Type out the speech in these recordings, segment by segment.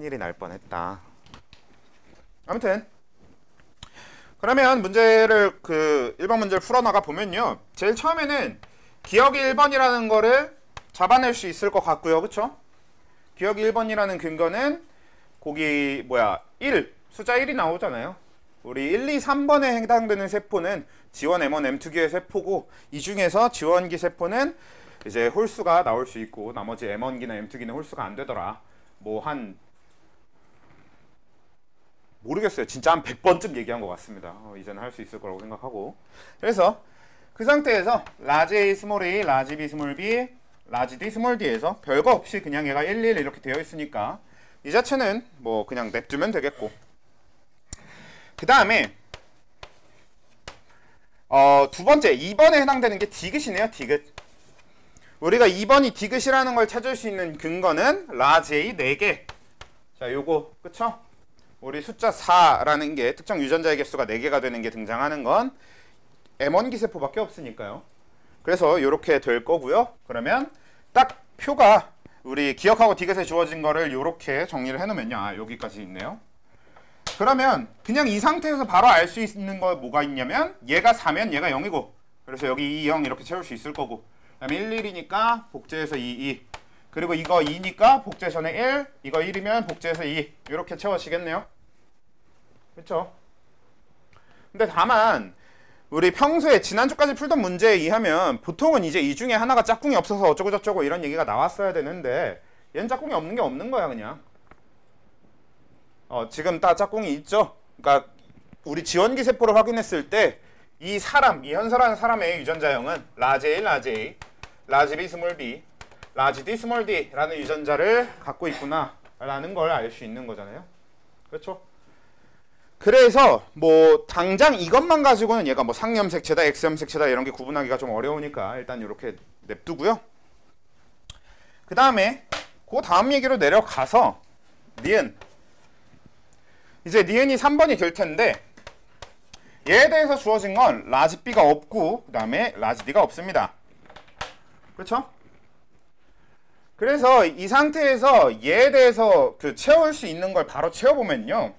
큰일이 날 뻔했다. 아무튼 그러면 문제를 1번 문제를 풀어나가 보면요. 제일 처음에는 기억이 1번이라는 거를 잡아낼 수 있을 것 같고요. 그쵸? 기억이 1번이라는 근거는 거기 1 숫자 1이 나오잖아요. 우리 1, 2, 3번에 해당되는 세포는 지원 M1, M2기의 세포고 이 중에서 지원기 세포는 이제 홀수가 나올 수 있고 나머지 M1기나 M2기는 홀수가 안 되더라. 모르겠어요. 진짜 한 100번쯤 얘기한 것 같습니다. 이제는 할 수 있을 거라고 생각하고. 그래서 그 상태에서 라지 A, 스몰 a, 라지 B, 스몰 b, 라지 D, 스몰 d에서 별거 없이 그냥 얘가 1, 1 이렇게 되어 있으니까 이 자체는 그냥 냅두면 되겠고. 그 다음에 두 번째 2번에 해당되는 게 디귿이네요. 디귿. 우리가 2번이 디귿이라는 걸 찾을 수 있는 근거는 라지 A 4개. 자, 요거 그쵸? 우리 숫자 4라는 게 특정 유전자의 개수가 4개가 되는 게 등장하는 건 M1기 세포밖에 없으니까요. 그래서 이렇게 될 거고요. 그러면 딱 표가 우리 기억하고 디귿에 주어진 거를 이렇게 정리를 해놓으면요. 여기까지 있네요. 그러면 그냥 이 상태에서 바로 알 수 있는 거 뭐가 있냐면 얘가 4면 얘가 0이고 그래서 여기 2, 0 이렇게 채울 수 있을 거고 그 다음에 1, 1이니까 복제해서 2, 2 그리고 이거 2니까 복제 전에 1 이거 1이면 복제해서 2 이렇게 채워지겠네요. 그렇죠? 근데 다만 우리 평소에 지난주까지 풀던 문제에 의하면 보통은 이제 이 중에 하나가 짝꿍이 없어서 어쩌고 저쩌고 이런 얘기가 나왔어야 되는데 얘는 짝꿍이 없는 게 없는 거야 그냥. 지금 다 짝꿍이 있죠? 그러니까 우리 지원기 세포를 확인했을 때 이 현서라는 사람의 유전자형은 라지 A, 라지 A, 라지 B, 스몰 b, 라지 D, 스몰 d 라는 유전자를 갖고 있구나 라는 걸 알 수 있는 거잖아요. 그렇죠? 그래서 당장 이것만 가지고는 얘가 상염색체다, X염색체다 이런 게 구분하기가 좀 어려우니까 일단 이렇게 냅두고요. 그 다음에 그 다음 얘기로 내려가서 니은. 이제 니은이 3번이 될 텐데 얘에 대해서 주어진 건 라지 B가 없고 그 다음에 라지 D가 없습니다. 그렇죠? 그래서 이 상태에서 얘에 대해서 채울 수 있는 걸 바로 채워보면요.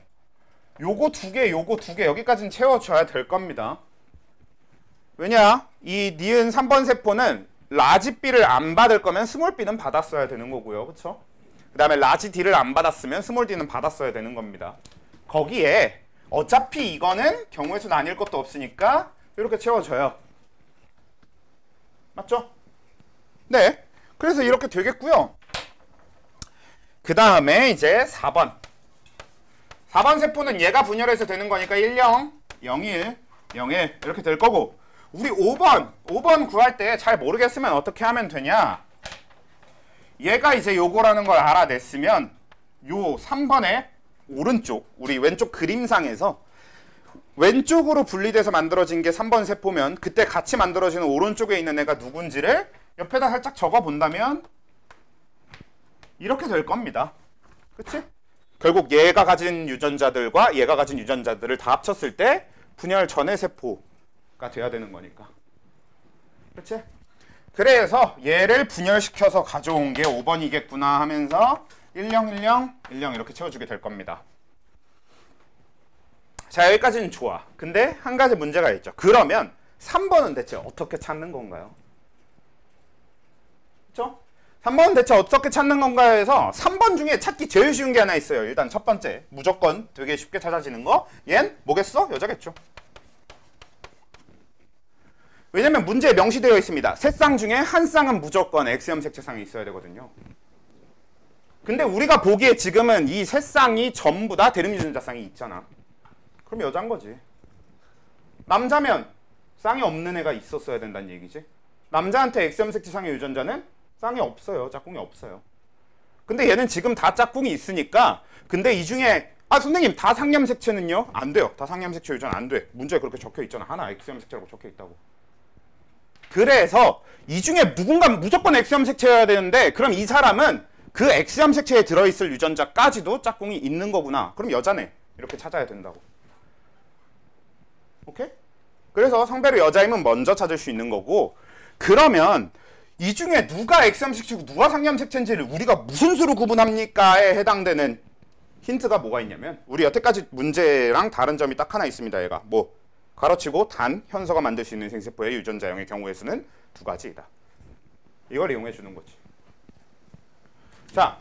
요거 두 개 여기까지는 채워줘야 될 겁니다. 왜냐? 이 니은 3번 세포는 라지 B를 안 받을 거면 스몰 b는 받았어야 되는 거고요. 그쵸? 그 다음에 라지 D를 안 받았으면 스몰 d는 받았어야 되는 겁니다. 거기에 어차피 이거는 경우의 수는 아닐 것도 없으니까 이렇게 채워줘요. 맞죠? 네. 그래서 이렇게 되겠고요. 그 다음에 이제 4번. 4번 세포는 얘가 분열해서 되는 거니까 10, 01, 01 이렇게 될 거고 우리 5번 구할 때 잘 모르겠으면 어떻게 하면 되냐 얘가 이제 요거라는 걸 알아냈으면 요 3번의 오른쪽 우리 왼쪽 그림상에서 왼쪽으로 분리돼서 만들어진 게 3번 세포면 그때 같이 만들어지는 오른쪽에 있는 애가 누군지를 옆에다 살짝 적어 본다면 이렇게 될 겁니다. 그치? 결국 얘가 가진 유전자들과 얘가 가진 유전자들을 다 합쳤을 때 분열 전의 세포가 돼야 되는 거니까. 그치? 그래서 얘를 분열시켜서 가져온 게 5번이겠구나 하면서 10, 10, 10 이렇게 채워주게 될 겁니다. 자, 여기까지는 좋아. 근데 한 가지 문제가 있죠. 그러면 3번은 대체 어떻게 찾는 건가요? 그쵸? 3번은 대체 어떻게 찾는 건가 해서 3번 중에 찾기 제일 쉬운 게 하나 있어요. 일단 첫 번째 무조건 되게 쉽게 찾아지는 거 얜 뭐겠어? 여자겠죠. 왜냐면 문제에 명시되어 있습니다. 세 쌍 중에 한 쌍은 무조건 X염색체상이 있어야 되거든요. 근데 우리가 보기에 지금은 이 세 쌍이 전부 다 대립유전자쌍이 있잖아. 그럼 여잔 거지. 남자면 쌍이 없는 애가 있었어야 된다는 얘기지. 남자한테 X염색체상의 유전자는 쌍이 없어요. 짝꿍이 없어요. 근데 얘는 지금 다 짝꿍이 있으니까 근데 이 중에 선생님 다 상염색체는요? 안 돼요. 다 상염색체 유전 안 돼. 문제에 그렇게 적혀 있잖아. 하나 X염색체라고 적혀 있다고. 그래서 이 중에 누군가 무조건 X염색체여야 되는데 그럼 이 사람은 그 X염색체에 들어있을 유전자까지도 짝꿍이 있는 거구나. 그럼 여자네. 이렇게 찾아야 된다고. 오케이? 그래서 성별이 여자임은 먼저 찾을 수 있는 거고 그러면 이 중에 누가 X염색체고 누가 상염색체인지를 우리가 무슨 수로 구분합니까에 해당되는 힌트가 뭐가 있냐면 우리 여태까지 문제랑 다른 점이 딱 하나 있습니다. 얘가 뭐 가로치고 단 현서가 만들 수 있는 생세포의 유전자형의 경우의 수는 두 가지이다. 이걸 이용해 주는 거지. 자,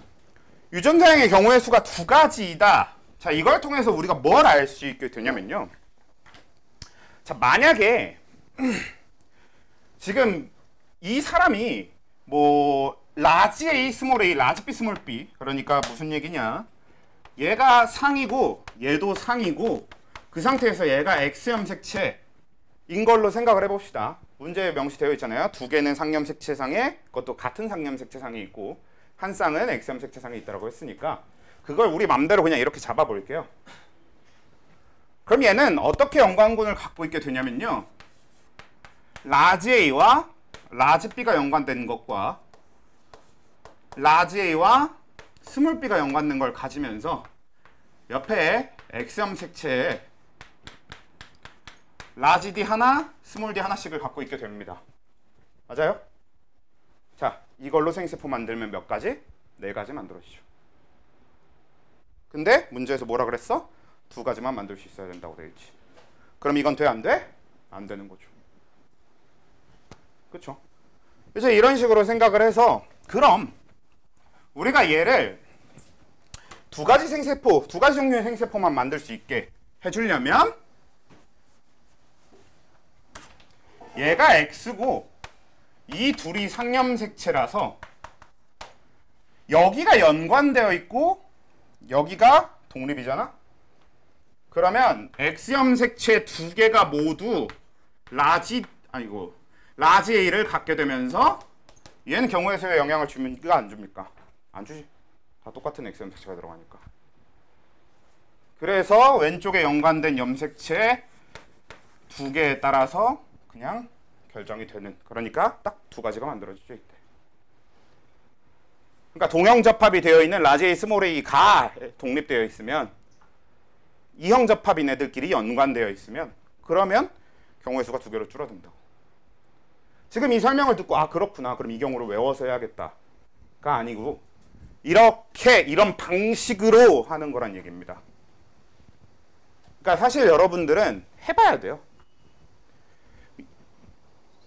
유전자형의 경우의 수가 두 가지이다. 자, 이걸 통해서 우리가 뭘 알 수 있게 되냐면요. 자, 만약에 지금 이 사람이 뭐 라지 A, 스몰 a, 라지 B, 스몰 b 그러니까 무슨 얘기냐? 얘가 상이고 얘도 상이고 그 상태에서 얘가 X염 색채인 걸로 생각을 해봅시다. 문제에 명시되어 있잖아요. 두 개는 상염 색채상에 그것도 같은 상염 색채상에 있고 한 쌍은 X염 색채상에 있다고 했으니까 그걸 우리 맘대로 그냥 이렇게 잡아볼게요. 그럼 얘는 어떻게 연관군을 갖고 있게 되냐면요. 라지 A와 라지 B가 연관된 것과 라지 A와 스몰 B가 연관된 걸 가지면서 옆에 X염 색채에 라지 D 하나, 스몰 D 하나씩을 갖고 있게 됩니다. 맞아요? 자, 이걸로 생세포 만들면 몇 가지? 4가지 만들어지죠. 근데 문제에서 뭐라 그랬어? 2가지만 만들 수 있어야 된다고 돼 있지. 그럼 이건 돼? 안 돼? 안 되는 거죠. 그쵸? 그래서 이런 식으로 생각을 해서 그럼 우리가 얘를 2가지 생세포, 2가지 종류의 생세포만 만들 수 있게 해주려면 얘가 X고 이 둘이 상염 색채라서 여기가 연관되어 있고 여기가 독립이잖아? 그러면 X염 색채 2개가 모두 라지 A를 갖게 되면서 얘는 경우의 수에 영향을 줍니까? 안 줍니까? 안 주지. 다 똑같은 X염 색채가 들어가니까. 그래서 왼쪽에 연관된 염색체 2개에 따라서 그냥 결정이 되는, 그러니까 딱 2가지가 만들어지죠. 이때. 그러니까 동형접합이 되어 있는 라지 A, 스몰 A가 독립되어 있으면 이형접합인 애들끼리 연관되어 있으면 그러면 경우의 수가 2개로 줄어든다고. 지금 이 설명을 듣고 아 그렇구나 그럼 이 경우를 외워서 해야겠다가 아니고 이렇게 이런 방식으로 하는 거란 얘기입니다. 그러니까 사실 여러분들은 해봐야 돼요.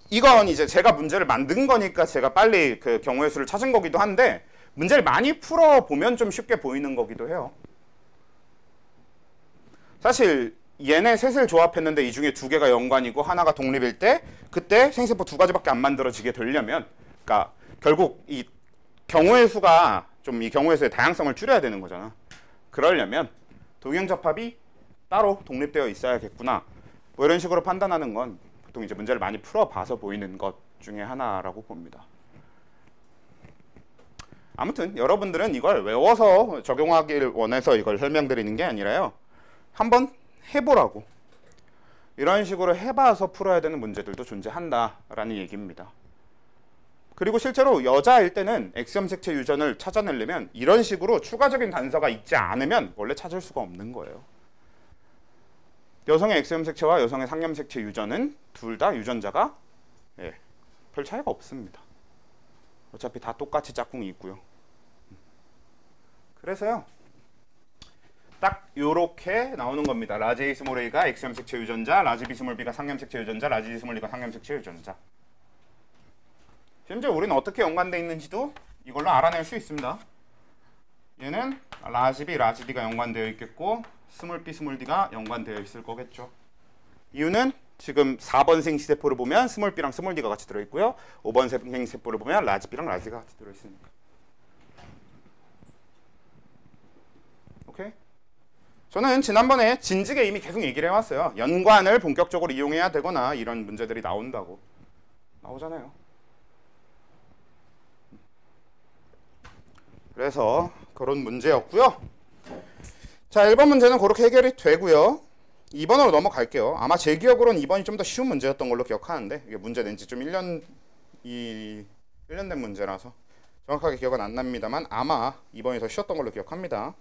이건 이제 제가 문제를 만든 거니까 제가 빨리 그 경우의 수를 찾은 거기도 한데 문제를 많이 풀어보면 좀 쉽게 보이는 거기도 해요. 사실 얘네 셋을 조합했는데 이 중에 2개가 연관이고 하나가 독립일 때 그때 생세포 2가지밖에 안 만들어지게 되려면 그러니까 결국 이 경우의 수가 좀 이 경우의 수의 다양성을 줄여야 되는 거잖아. 그러려면 동형접합이 따로 독립되어 있어야겠구나. 뭐 이런 식으로 판단하는 건 보통 이제 문제를 많이 풀어봐서 보이는 것 중에 하나라고 봅니다. 아무튼 여러분들은 이걸 외워서 적용하길 원해서 이걸 설명드리는 게 아니라요. 한번 해보라고. 이런 식으로 해봐서 풀어야 되는 문제들도 존재한다라는 얘기입니다. 그리고 실제로 여자일 때는 X염 색채 유전을 찾아내려면 이런 식으로 추가적인 단서가 있지 않으면 원래 찾을 수가 없는 거예요. 여성의 X염 색채와 여성의 상염 색채 유전은 둘 다 유전자가 별 차이가 없습니다. 어차피 다 똑같이 짝꿍이 있고요. 그래서요. 딱 요렇게 나오는 겁니다. 라지 A, 스몰 A가 X염 색채 유전자, 라지 B, 스몰 B가 상염 색채 유전자, 라지 D, 스몰 D가 상염 색채 유전자. 심지어 우리는 어떻게 연관되어 있는지도 이걸로 알아낼 수 있습니다. 얘는 라지 B, 라지 D가 연관되어 있겠고 스몰 B, 스몰 D가 연관되어 있을 거겠죠. 이유는 지금 4번 생세포를 보면 스몰 B랑 스몰 D가 같이 들어있고요. 5번 생세포를 보면 라지 B랑 라지 D가 같이 들어있으니까. 오케이? 저는 지난번에 진즉에 이미 계속 얘기를 해왔어요. 연관을 본격적으로 이용해야 되거나 이런 문제들이 나온다고. 나오잖아요. 그래서 그런 문제였고요. 자, 1번 문제는 그렇게 해결이 되고요. 2번으로 넘어갈게요. 아마 제 기억으로는 2번이 좀 더 쉬운 문제였던 걸로 기억하는데 이게 문제 낸지 좀 1년 된 문제라서 정확하게 기억은 안 납니다만 아마 2번이 더 쉬웠던 걸로 기억합니다.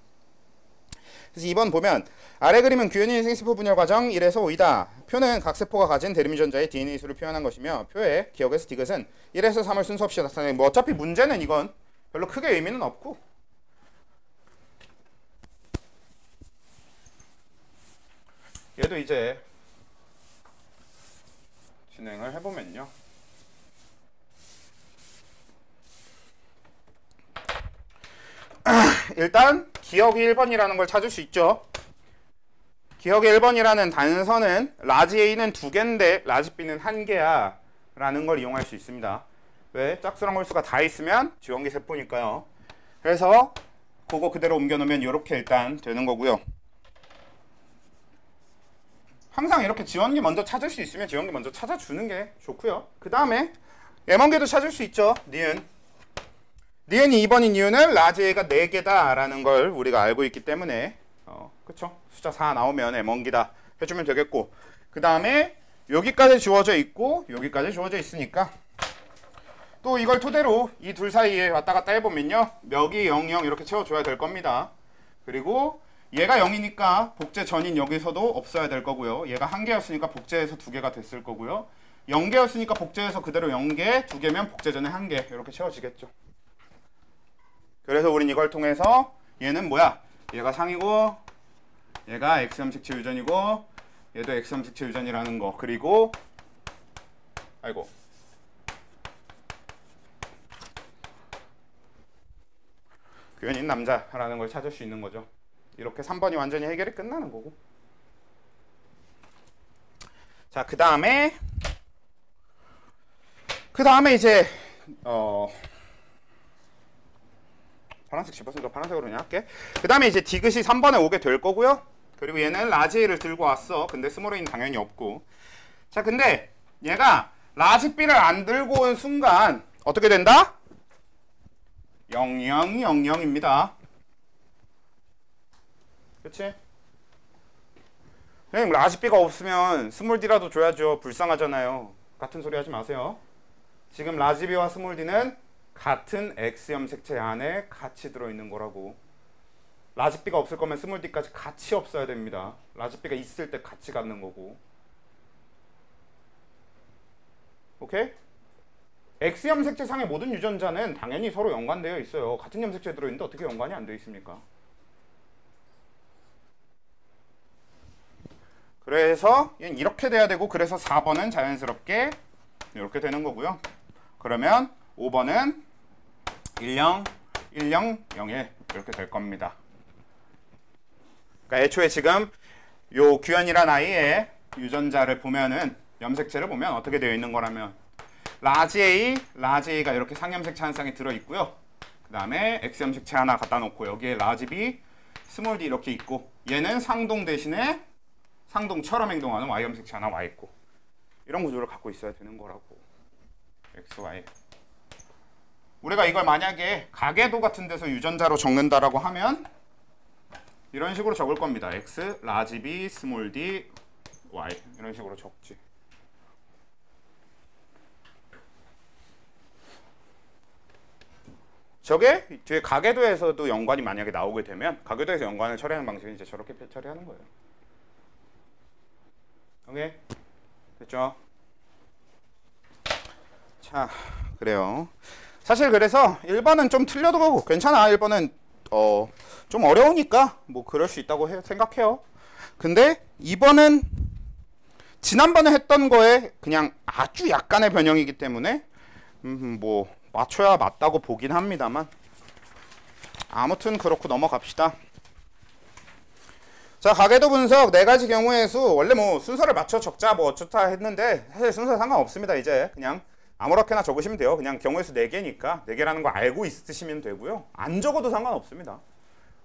그래서 2번 보면 아래 그림은 규현이 생세포 분열 과정 1에서 5이다. 표는 각 세포가 가진 대립유전자의 DNA 수를 표현한 것이며 표의 기억에서 디귿은 1에서 3을 순서 없이 나타내는 뭐 어차피 문제는 이건 별로 크게 의미는 없고 얘도 이제 진행을 해보면요. 일단 기억이 1번이라는 걸 찾을 수 있죠. 기억이 1번이라는 단서는 라지 A는 2개인데 라지 B는 1개야 라는 걸 이용할 수 있습니다. 왜? 짝수랑 홀수가 다 있으면 지원기 세포니까요. 그래서 그거 그대로 옮겨놓으면 이렇게 일단 되는 거고요. 항상 이렇게 지원기 먼저 찾을 수 있으면 지원기 먼저 찾아주는 게 좋고요. 그 다음에 예먼기도 찾을 수 있죠. 니은이 2번인 이유는 라지 A가 4개다 라는 걸 우리가 알고 있기 때문에 그쵸? 숫자 4 나오면 예먼기다 해주면 되겠고, 그 다음에 여기까지 주어져 있고 여기까지 주어져 있으니까 또 이걸 토대로 이 둘 사이에 왔다 갔다 해보면요, 멱이 0, 0 이렇게 채워줘야 될 겁니다. 그리고 얘가 0이니까 복제 전인 여기서도 없어야 될 거고요. 얘가 1개였으니까 복제해서 2개가 됐을 거고요. 0개였으니까 복제해서 그대로 0개, 2개면 복제 전에 1개 이렇게 채워지겠죠. 그래서 우린 이걸 통해서 얘는 뭐야? 얘가 상이고 얘가 X염색체 유전이고 얘도 X염색체 유전이라는 거, 그리고 아이고 교연인 남자라는 걸 찾을 수 있는 거죠. 이렇게 3번이 완전히 해결이 끝나는 거고. 자, 그 다음에 이제 파란색 집었으니까 파란색으로 그냥 할게. 그 다음에 이제 디귿이 3번에 오게 될 거고요. 그리고 얘는 라지 A를 들고 왔어. 근데 스몰 A는 당연히 없고. 자, 근데 얘가 라지 B를 안 들고 온 순간 어떻게 된다? 0000입니다. 그치? 그냥 라지 B가 없으면 스몰 D라도 줘야죠. 불쌍하잖아요. 같은 소리 하지 마세요. 지금 라지 B와 스몰 D는 같은 X염색체 안에 같이 들어있는 거라고. 라지 B가 없을 거면 스몰 D까지 같이 없어야 됩니다. 라지 B가 있을 때 같이 갖는 거고. 오케이? X염색체 상의 모든 유전자는 당연히 서로 연관되어 있어요. 같은 염색체에 들어있는데 어떻게 연관이 안 되어 있습니까? 그래서 얘는 이렇게 돼야 되고, 그래서 4번은 자연스럽게 이렇게 되는 거고요. 그러면 5번은 101001 이렇게 될 겁니다. 그러니까 애초에 지금 요 규현이란 아이의 유전자를 보면은, 염색체를 보면 어떻게 되어 있는 거라면 라지 A가 이렇게 상염색체 한 쌍이 들어있고요. 그 다음에 X염색체 하나 갖다 놓고 여기에 라지 B, 스몰 D 이렇게 있고, 얘는 상동 대신에 상동처럼 행동하는 Y염색체 하나 와 있고, 이런 구조를 갖고 있어야 되는 거라고. X, Y. 우리가 이걸 만약에 가계도 같은 데서 유전자로 적는다라고 하면 이런 식으로 적을 겁니다. X, 라지 B, 스몰 D, Y 이런 식으로 적지. 저게 뒤에 가계도에서도 연관이 만약에 나오게 되면 가계도에서 연관을 처리하는 방식은 이제 저렇게 처리하는 거예요. 오케이? 됐죠? 자, 그래요. 사실 그래서 1번은 좀 틀려도 괜찮아. 1번은 좀 어려우니까 뭐 그럴 수 있다고 생각해요. 근데 2번은 지난번에 했던 거에 그냥 아주 약간의 변형이기 때문에 뭐 맞춰야 맞다고 보긴 합니다만, 아무튼 그렇고 넘어갑시다. 자, 가계도 분석 4가지 경우의 수. 원래 뭐 순서를 맞춰 적자 뭐 어쩌다 했는데 사실 순서 상관없습니다. 이제 그냥 아무렇게나 적으시면 돼요. 그냥 경우의 수 4개니까 4개라는 거 알고 있으시면 되고요. 안 적어도 상관없습니다.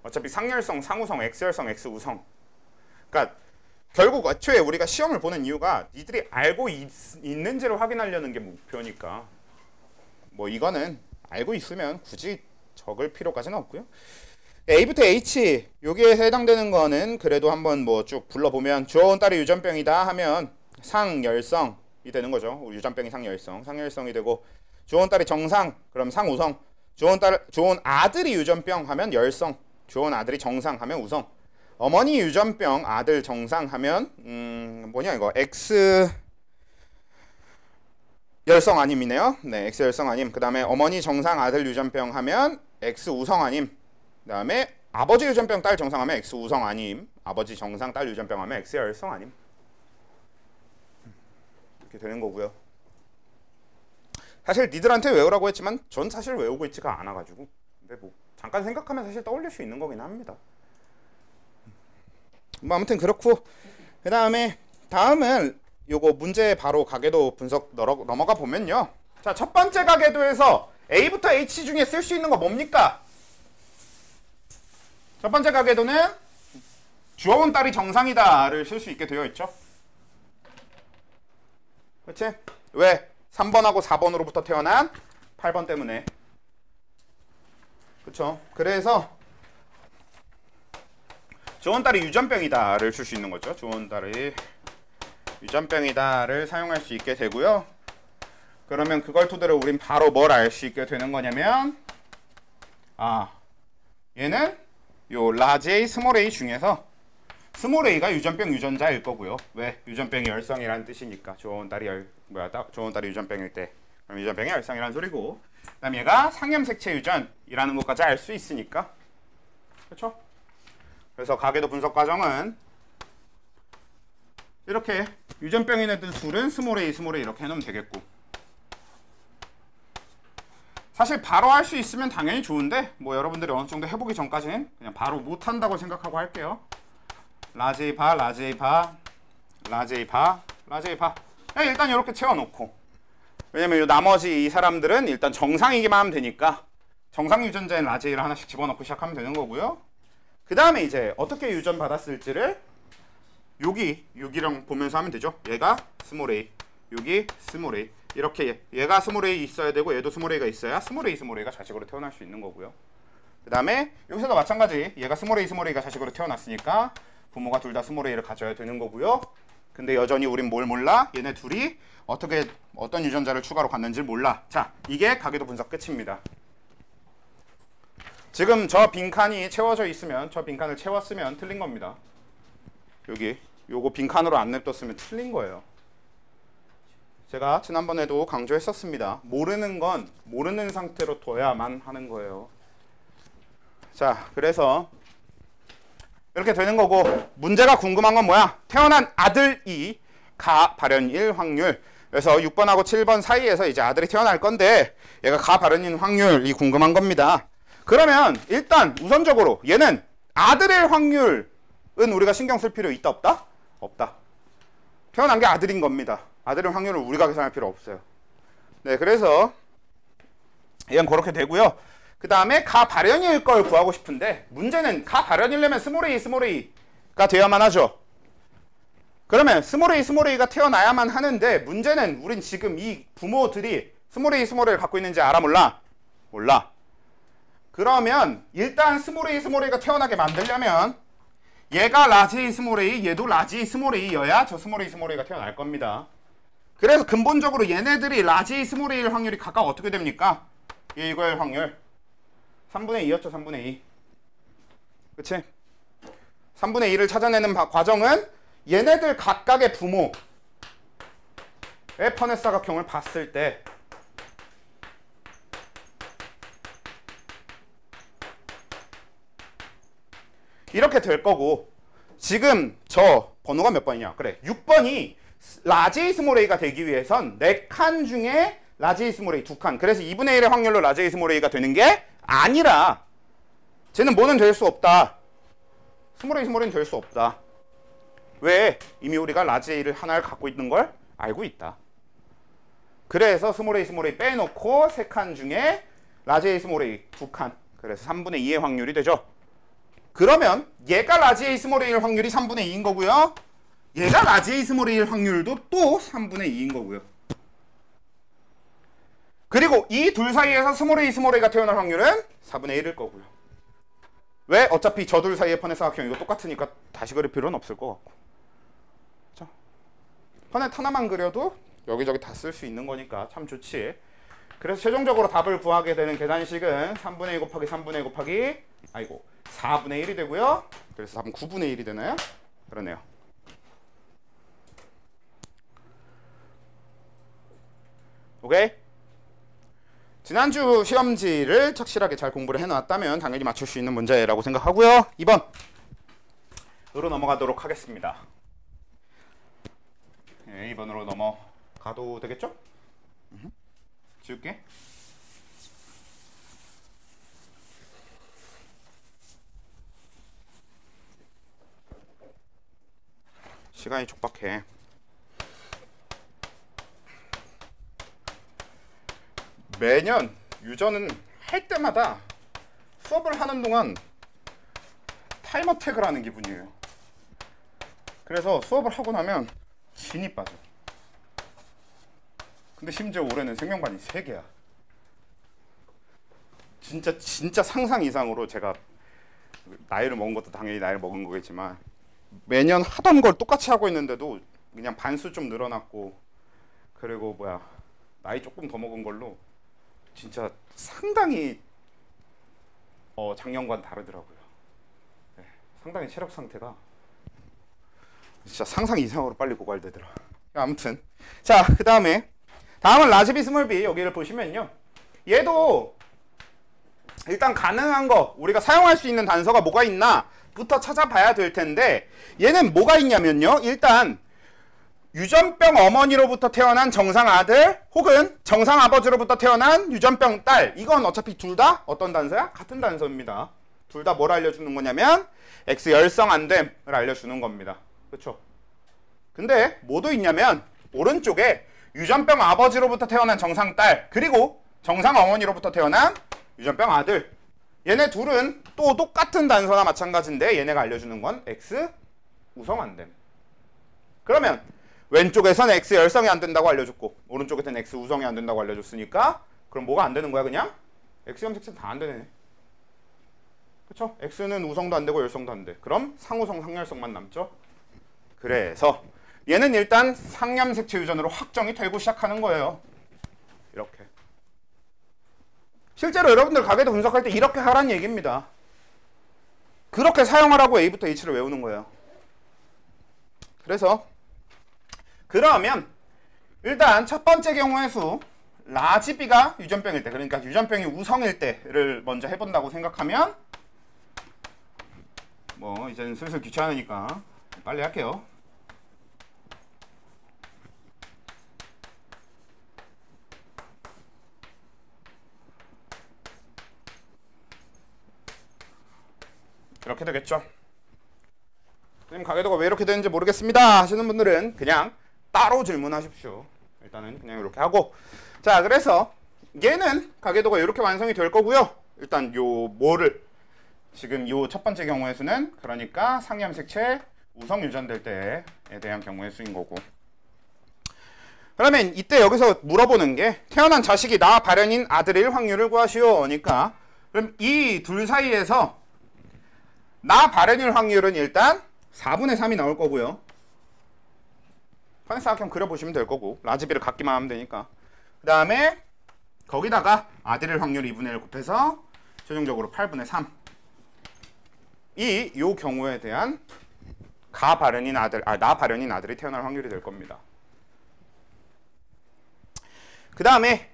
어차피 상열성, 상우성, X열성, X우성. 그러니까 결국 애초에 우리가 시험을 보는 이유가 니들이 알고 있는지를 확인하려는 게 목표니까 뭐 이거는 알고 있으면 굳이 적을 필요까지는 없고요. A부터 H 여기에 해당되는 거는 그래도 한번 뭐 쭉 불러보면, 주어온 딸이 유전병이다 하면 상열성이 되는 거죠. 우리 유전병이 상열성이 되고, 주어온 딸이 정상 그럼 상우성, 주어온 아들이 유전병 하면 열성, 주어온 아들이 정상 하면 우성, 어머니 유전병 아들 정상 하면 뭐냐 이거 X 열성 아님이네요. 네, X 열성 아님. 그 다음에 어머니 정상 아들 유전병 하면 X 우성 아님. 그 다음에 아버지 유전병 딸 정상하면 X 우성 아님. 아버지 정상 딸 유전병 하면 X의 열성 아님. 이렇게 되는 거고요. 사실 니들한테 외우라고 했지만 전 사실 외우고 있지가 않아가지고 근데 뭐 잠깐 생각하면 사실 떠올릴 수 있는 거긴 합니다. 뭐 아무튼 그렇고 그 다음은 요거 문제 바로 가계도 분석 넘어가 보면요. 자, 첫 번째 가계도에서 A부터 H 중에 쓸 수 있는 거 뭡니까? 첫 번째 가계도는 주어온 딸이 정상이다를 쓸 수 있게 되어 있죠. 그렇지? 왜? 3번하고 4번으로부터 태어난 8번 때문에. 그쵸? 그래서 주어온 딸이 유전병이다를 쓸 수 있는 거죠. 주어온 딸이 유전병이다를 사용할 수 있게 되고요. 그러면 그걸 토대로 우린 바로 뭘 알 수 있게 되는 거냐면 얘는 요 라지 A, 스몰 a 중에서 스몰 a가 유전병 유전자일 거고요. 왜? 유전병이 열성이라는 뜻이니까. 주어온 딸이 주어온 딸이 유전병일 때 그럼 유전병이 열성이라는 소리고 그 다음에 얘가 상염색체 유전이라는 것까지 알 수 있으니까. 그렇죠? 그래서 가계도 분석 과정은 이렇게 유전병인 애들 둘은 스몰 a, 스몰 a 이렇게 해놓으면 되겠고 사실 바로 할 수 있으면 당연히 좋은데 뭐 여러분들이 어느 정도 해보기 전까지는 그냥 바로 못한다고 생각하고 할게요. 라지 A 바, 라지 A 바, 라지 A 바, 라지 A 바 일단 이렇게 채워놓고 왜냐면 요 나머지 이 사람들은 일단 정상이기만 하면 되니까 정상 유전자인 라지 A를 하나씩 집어넣고 시작하면 되는 거고요. 그 다음에 이제 어떻게 유전 받았을지를 여기랑 보면서 하면 되죠. 얘가 스몰 a, 여기 스몰 a 이렇게 얘가 스몰 a 있어야 되고 얘도 스몰 a가 있어야 스몰 a가 자식으로 태어날 수 있는 거고요. 그 다음에 여기서도 마찬가지 얘가 스몰 a가 자식으로 태어났으니까 부모가 둘 다 스몰 a를 가져야 되는 거고요. 근데 여전히 우린 뭘 몰라? 얘네 둘이 어떤 유전자를 추가로 갖는지 몰라. 자, 이게 가계도 분석 끝입니다. 지금 저 빈칸이 채워져 있으면 저 빈칸을 채웠으면 틀린 겁니다. 요거 빈칸으로 안 냅뒀으면 틀린 거예요. 제가 지난번에도 강조했었습니다. 모르는 건 모르는 상태로 둬야만 하는 거예요. 자, 그래서 이렇게 되는 거고 문제가 궁금한 건 뭐야? 태어난 아들이 가 발현일 확률. 그래서 6번하고 7번 사이에서 이제 아들이 태어날 건데 얘가 가 발현일 확률이 궁금한 겁니다. 그러면 일단 우선적으로 얘는 아들일 확률은 우리가 신경 쓸 필요 있다 없다? 없다. 태어난 게 아들인 겁니다. 아들일 확률을 우리가 계산할 필요 없어요. 네, 그래서 얘는 그렇게 되고요. 그 다음에 가 발현일 걸 구하고 싶은데 문제는 가 발현이려면 스몰 a가 돼야만 하죠. 그러면 스몰 a가 태어나야만 하는데 문제는 우린 지금 이 부모들이 스몰 a를 갖고 있는지 알아 몰라? 몰라. 그러면 일단 스몰 a가 태어나게 만들려면 얘가 라지 A 스몰 a, 얘도 라지 A 스몰 a여야 저 스몰 A가 태어날 겁니다. 그래서 근본적으로 얘네들이 라지 A 스몰 a일 확률이 각각 어떻게 됩니까? 이거의 확률 3분의 2였죠. 3분의 2. 그치? 3분의 2를 찾아내는 과정은 얘네들 각각의 부모의 퍼넷 사각형을 봤을 때 이렇게 될 거고 지금 저 번호가 몇 번이냐? 그래, 6번이 라지 A 스몰 a가 되기 위해선 4칸 중에 라지 A 스몰 a 2칸. 그래서 2분의 1의 확률로 라지 A 스몰 a가 되는 게 아니라 쟤는 뭐는 될 수 없다. 스몰 a는 될 수 없다. 왜? 이미 우리가 라지 A를 하나를 갖고 있는 걸 알고 있다. 그래서 스몰 A 빼놓고 3칸 중에 라지 A 스몰 a 2칸. 그래서 3분의 2의 확률이 되죠. 그러면 얘가 라지 A 스몰 a일 확률이 3분의 2인 거고요. 얘가 라지 A 스몰 a일 확률도 또 3분의 2인 거고요. 그리고 이 둘 사이에서 스몰 a가 태어날 확률은 4분의 1일 거고요. 왜? 어차피 저 둘 사이의 퍼넷 사각형 이거 똑같으니까 다시 그릴 필요는 없을 것 같고. 그렇죠? 퍼넷 하나만 그려도 여기저기 다 쓸 수 있는 거니까 참 좋지. 그래서 최종적으로 답을 구하게 되는 계산식은 3분의 2 곱하기 3분의 2 곱하기 4분의 1이 되고요. 그래서 답은 9분의 1이 되나요? 그러네요. 오케이? 지난주 시험지를 착실하게 잘 공부를 해놨다면 당연히 맞출 수 있는 문제라고 생각하고요. 2번으로 넘어가도록 하겠습니다. 네, 2번으로 넘어가도 되겠죠? 지울게. 시간이 촉박해. 매년 유저는 할 때마다 수업을 하는 동안 타임어택을 하는 기분이에요. 그래서 수업을 하고 나면 진이 빠져. 근데 심지어 올해는 생명반이 3개야. 진짜 상상 이상으로 제가 나이를 먹은 것도 당연히 나이를 먹은 거겠지만 매년 하던 걸 똑같이 하고 있는데도 그냥 반수 좀 늘어났고, 그리고 나이 조금 더 먹은 걸로 진짜 상당히 작년과는 다르더라고요. 네, 상당히 체력 상태가 진짜 상상 이상으로 빨리 고갈되더라. 아무튼 자, 그 다음에 다음은 라지비 스몰비. 여기를 보시면요, 얘도 일단 가능한 거 우리가 사용할 수 있는 단서가 뭐가 있나 부터 찾아봐야 될 텐데, 얘는 뭐가 있냐면요, 일단 유전병 어머니로부터 태어난 정상 아들 혹은 정상 아버지로부터 태어난 유전병 딸, 이건 어차피 둘 다 어떤 단서야? 같은 단서입니다. 둘 다 뭘 알려주는 거냐면 X 열성 안 됨을 알려주는 겁니다. 그렇죠? 근데 뭐도 있냐면 오른쪽에 유전병 아버지로부터 태어난 정상 딸 그리고 정상 어머니로부터 태어난 유전병 아들, 얘네 둘은 또 똑같은 단서나 마찬가지인데 얘네가 알려주는 건 X 우성 안 됨. 그러면 왼쪽에선 X 열성이 안 된다고 알려줬고 오른쪽에선 X 우성이 안 된다고 알려줬으니까 그럼 뭐가 안 되는 거야? 그냥 X 염색체는 다 안 되네. 그쵸? X는 우성도 안 되고 열성도 안 돼. 그럼 상우성 상열성만 남죠. 그래서 얘는 일단 상염색체 유전으로 확정이 되고 시작하는 거예요. 이렇게. 실제로 여러분들 가계도 분석할 때 이렇게 하라는 얘기입니다. 그렇게 사용하라고 A부터 H를 외우는 거예요. 그래서 그러면 일단 첫 번째 경우의 수 라지비가 유전병일 때, 그러니까 유전병이 우성일 때를 먼저 해본다고 생각하면, 이제는 슬슬 귀찮으니까 빨리 할게요. 이렇게 되겠죠. 선생님 가계도가 왜 이렇게 되는지 모르겠습니다 하시는 분들은 그냥 따로 질문하십시오. 일단은 그냥 이렇게 하고, 자, 그래서 얘는 가계도가 이렇게 완성이 될 거고요. 일단 지금 요 첫 번째 경우의 수는 그러니까 상염색체 우성 유전될 때에 대한 경우의 수인 거고, 그러면 이때 여기서 물어보는 게 태어난 자식이 나 발현인 아들일 확률을 구하시오. 그러니까 그럼 이 둘 사이에서 나 발현일 확률은 일단 4분의 3이 나올 거고요. 판사각형 그려보시면 될 거고, 라지비를 갖기만 하면 되니까. 그 다음에 거기다가 아들일 확률 2분의 1 곱해서 최종적으로 8분의 3. 요 경우에 대한 나 발현인 아들이 태어날 확률이 될 겁니다. 그 다음에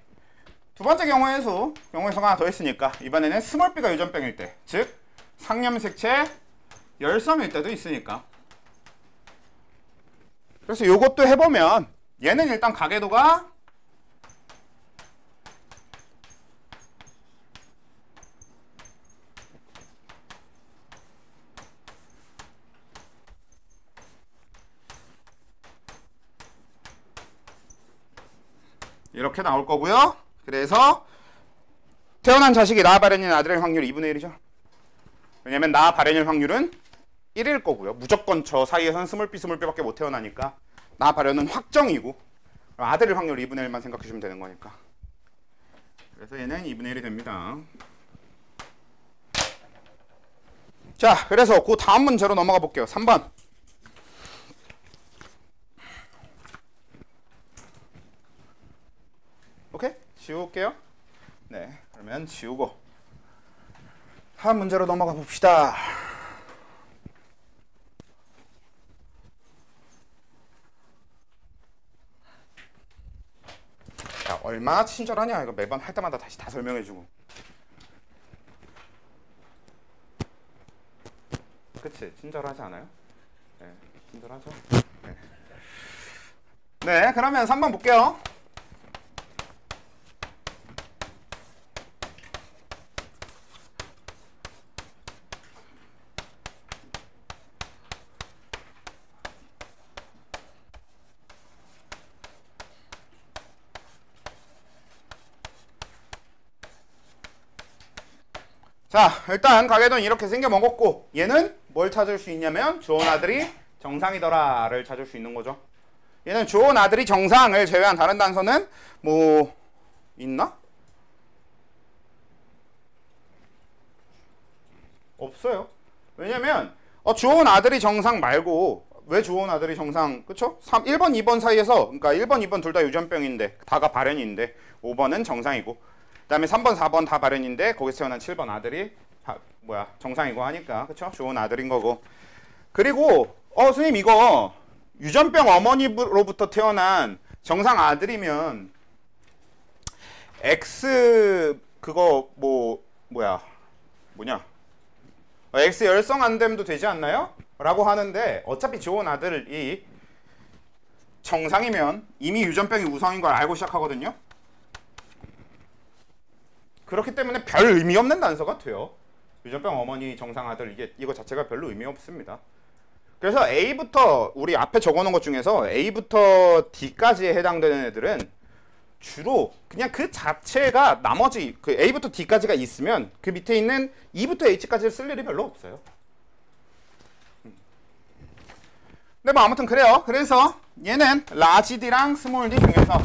두 번째 경우의 수가 하나 더 있으니까 이번에는 스몰 b가 유전병일 때, 즉 상염색체 열성일 때도 있으니까. 그래서 요것도 해보면 얘는 일단 가계도가 이렇게 나올 거고요. 그래서 태어난 자식이 나 발현인 아들의 확률 2분의 1이죠. 왜냐면 나 발현일 확률은 1일 거고요. 무조건 저 사이에서는 스몰 B밖에 못 태어나니까 나 발현은 확정이고, 아들일 확률 2분의 1만 생각해주면 되는 거니까. 그래서 얘는 2분의 1이 됩니다. 자, 그래서 그 다음 문제로 넘어가 볼게요. 3번. 오케이? 지울게요. 네, 그러면 지우고 다음 문제로 넘어가 봅시다. 자, 얼마나 친절하냐. 이거 매번 할 때마다 다시 다 설명해주고. 그치? 친절하지 않아요? 네, 친절하죠. 네. 네, 그러면 3번 볼게요. 자, 일단 가계도는 이렇게 생겨 먹었고, 얘는 뭘 찾을 수 있냐면 주온 아들이 정상이더라를 찾을 수 있는 거죠. 얘는 주온 아들이 정상을 제외한 다른 단서는 뭐 있나? 없어요. 왜냐면 주온 아들이 정상 말고, 왜 주온 아들이 정상, 그쵸? 1번, 2번 사이에서, 그러니까 1번, 2번 둘 다 유전병인데 다가 발현인데 5번은 정상이고, 그 다음에 3번, 4번 다 발현인데 거기서 태어난 7번 아들이 정상이고 하니까, 그쵸? 좋은 아들인 거고. 그리고 선생님 이거 유전병 어머니로부터 태어난 정상 아들이면 X 그거 뭐냐 X 열성 안 됨도 되지 않나요? 라고 하는데, 어차피 좋은 아들이 정상이면 이미 유전병이 우성인 걸 알고 시작하거든요. 그렇기 때문에 별 의미 없는 단서가 돼요. 유전병 어머니 정상 아들, 이거 자체가 별로 의미 없습니다. 그래서 A부터 우리 앞에 적어놓은 것 중에서 A부터 D까지에 해당되는 애들은 주로 그냥 그 자체가 나머지 그 A부터 D까지가 있으면 그 밑에 있는 E부터 H까지를 쓸 일이 별로 없어요. 근데 뭐 아무튼 그래요. 그래서 얘는 라지 D랑 스몰 D 중에서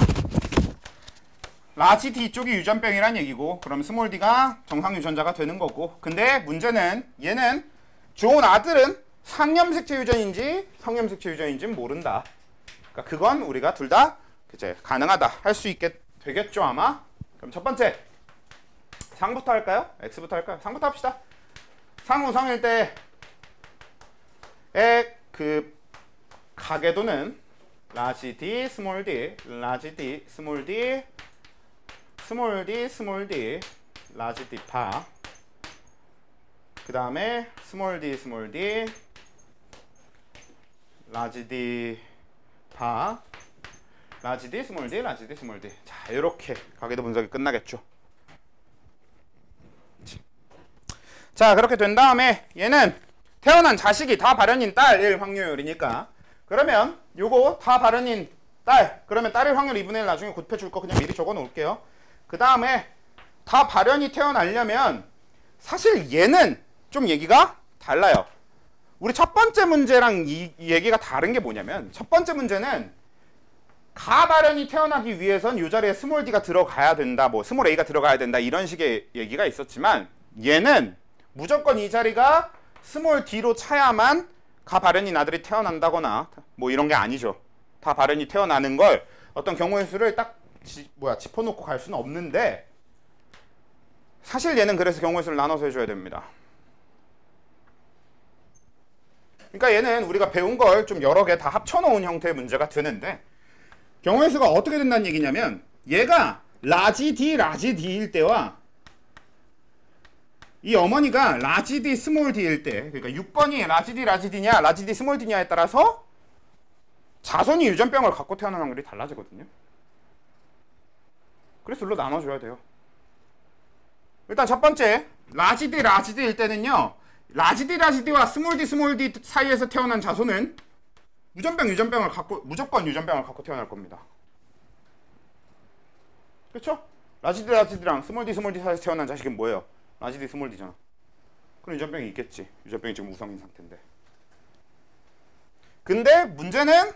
라지 D 쪽이 유전병이란 얘기고, 그럼 스몰 D가 정상 유전자가 되는 거고. 근데 문제는 얘는 좋은 아들은 상염색체 유전인지 성염색체 유전인지는 모른다. 그러니까 그건 우리가 둘 다 이제 가능하다, 할 수 있게 되겠죠 아마. 그럼 첫 번째 상부터 할까요? X부터 할까요? 상부터 합시다. 상우성일 때의 그 가계도는 라지 D, 스몰 D, 라지 D, 스몰 D, 스몰 D, 스몰 D, 라지 D 파. 그 다음에 스몰 D, 스몰 D, 라지 D 파, 라지 D, 스몰 D, 라지 D, 스몰 D. 자, 이렇게 가계도 분석이 끝나겠죠. 자, 그렇게 된 다음에 얘는 태어난 자식이 다 발현인 딸일 확률이니까, 그러면 요거 다 발현인 딸, 그러면 딸일 확률 2분의 1 나중에 곱해줄 거 그냥 미리 적어 놓을게요. 그 다음에 다 발현이 태어나려면 사실 얘는 좀 얘기가 달라요. 우리 첫 번째 문제랑 이 얘기가 다른 게 뭐냐면, 첫 번째 문제는 가 발현이 태어나기 위해선 이 자리에 스몰 D가 들어가야 된다, 뭐 스몰 A가 들어가야 된다, 이런 식의 얘기가 있었지만, 얘는 무조건 이 자리가 스몰 D로 차야만 가 발현인 아들이 태어난다거나 뭐 이런 게 아니죠. 다 발현이 태어나는 걸 어떤 경우의 수를 딱 짚어놓고 갈 수는 없는데, 사실 얘는 그래서 경우의 수를 나눠서 해줘야 됩니다. 그러니까 얘는 우리가 배운 걸 좀 여러 개 다 합쳐놓은 형태의 문제가 되는데, 경우의 수가 어떻게 된다는 얘기냐면, 얘가 라지 D일 때와 이 어머니가 라지 D, 스몰 D일 때, 그러니까 6번이 라지 D냐 라지 D, 스몰 D냐에 따라서 자손이 유전병을 갖고 태어나는 확률이 달라지거든요. 그래서 둘로 나눠줘야 돼요. 일단 첫 번째 라지 D일 때는요, 라지 D와 스몰 D 사이에서 태어난 자손은 무조건 유전병을 갖고 태어날 겁니다. 그렇죠? 라지 D랑 스몰 D 사이에서 태어난 자식은 뭐예요? 라지 D, 스몰 D잖아. 그럼 유전병이 있겠지. 유전병이 지금 우성인 상태인데. 근데 문제는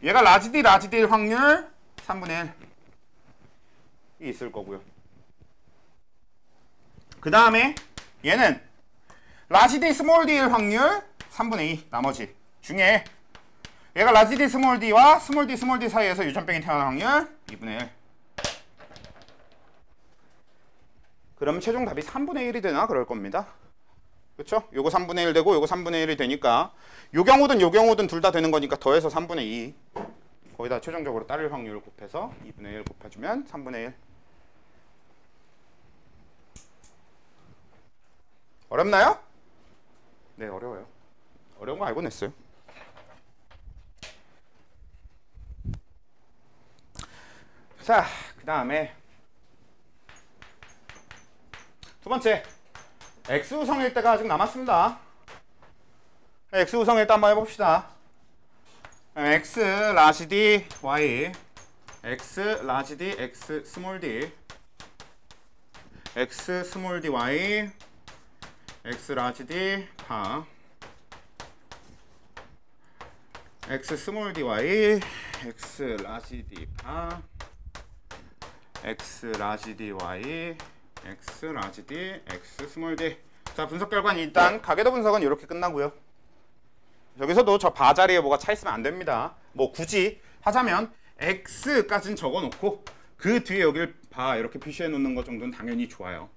얘가 라지 D일 확률 3분의 1이 있을 거고요. 그 다음에 얘는 라지 D, 스몰 D일 확률 3분의 2 나머지 중에 얘가 라지 D, 스몰 D와 스몰 D 사이에서 유전병이 태어날 확률 2분의 1. 그러면 최종 답이 3분의 1이 되나 그럴 겁니다. 그쵸? 요거 3분의 1 되고 요거 3분의 1이 되니까 요 경우든 둘 다 되는 거니까 더해서 3분의 2. 거기다 최종적으로 따를 확률을 곱해서 2분의 1 곱해주면 3분의 1. 어렵나요? 네, 어려워요. 어려운 거 알고 냈어요. 자, 그 다음에 두 번째, X우성일 때가 아직 남았습니다. X우성일 때 한번 해봅시다. X 라지 D Y, X 라지 D X 스몰 D, X 스몰 D Y, X 라지 D 파, X 스몰 D Y, X 라지 D 파, X 라지 D Y, X 라지 D, X 스몰 D. 자, 분석 결과는 일단 가계도 분석은 이렇게 끝나고요. 여기서도 저 바 자리에 뭐가 차 있으면 안 됩니다. 뭐 굳이 하자면 X까지는 적어놓고 그 뒤에 여길 바 이렇게 표시해 놓는 것 정도는 당연히 좋아요.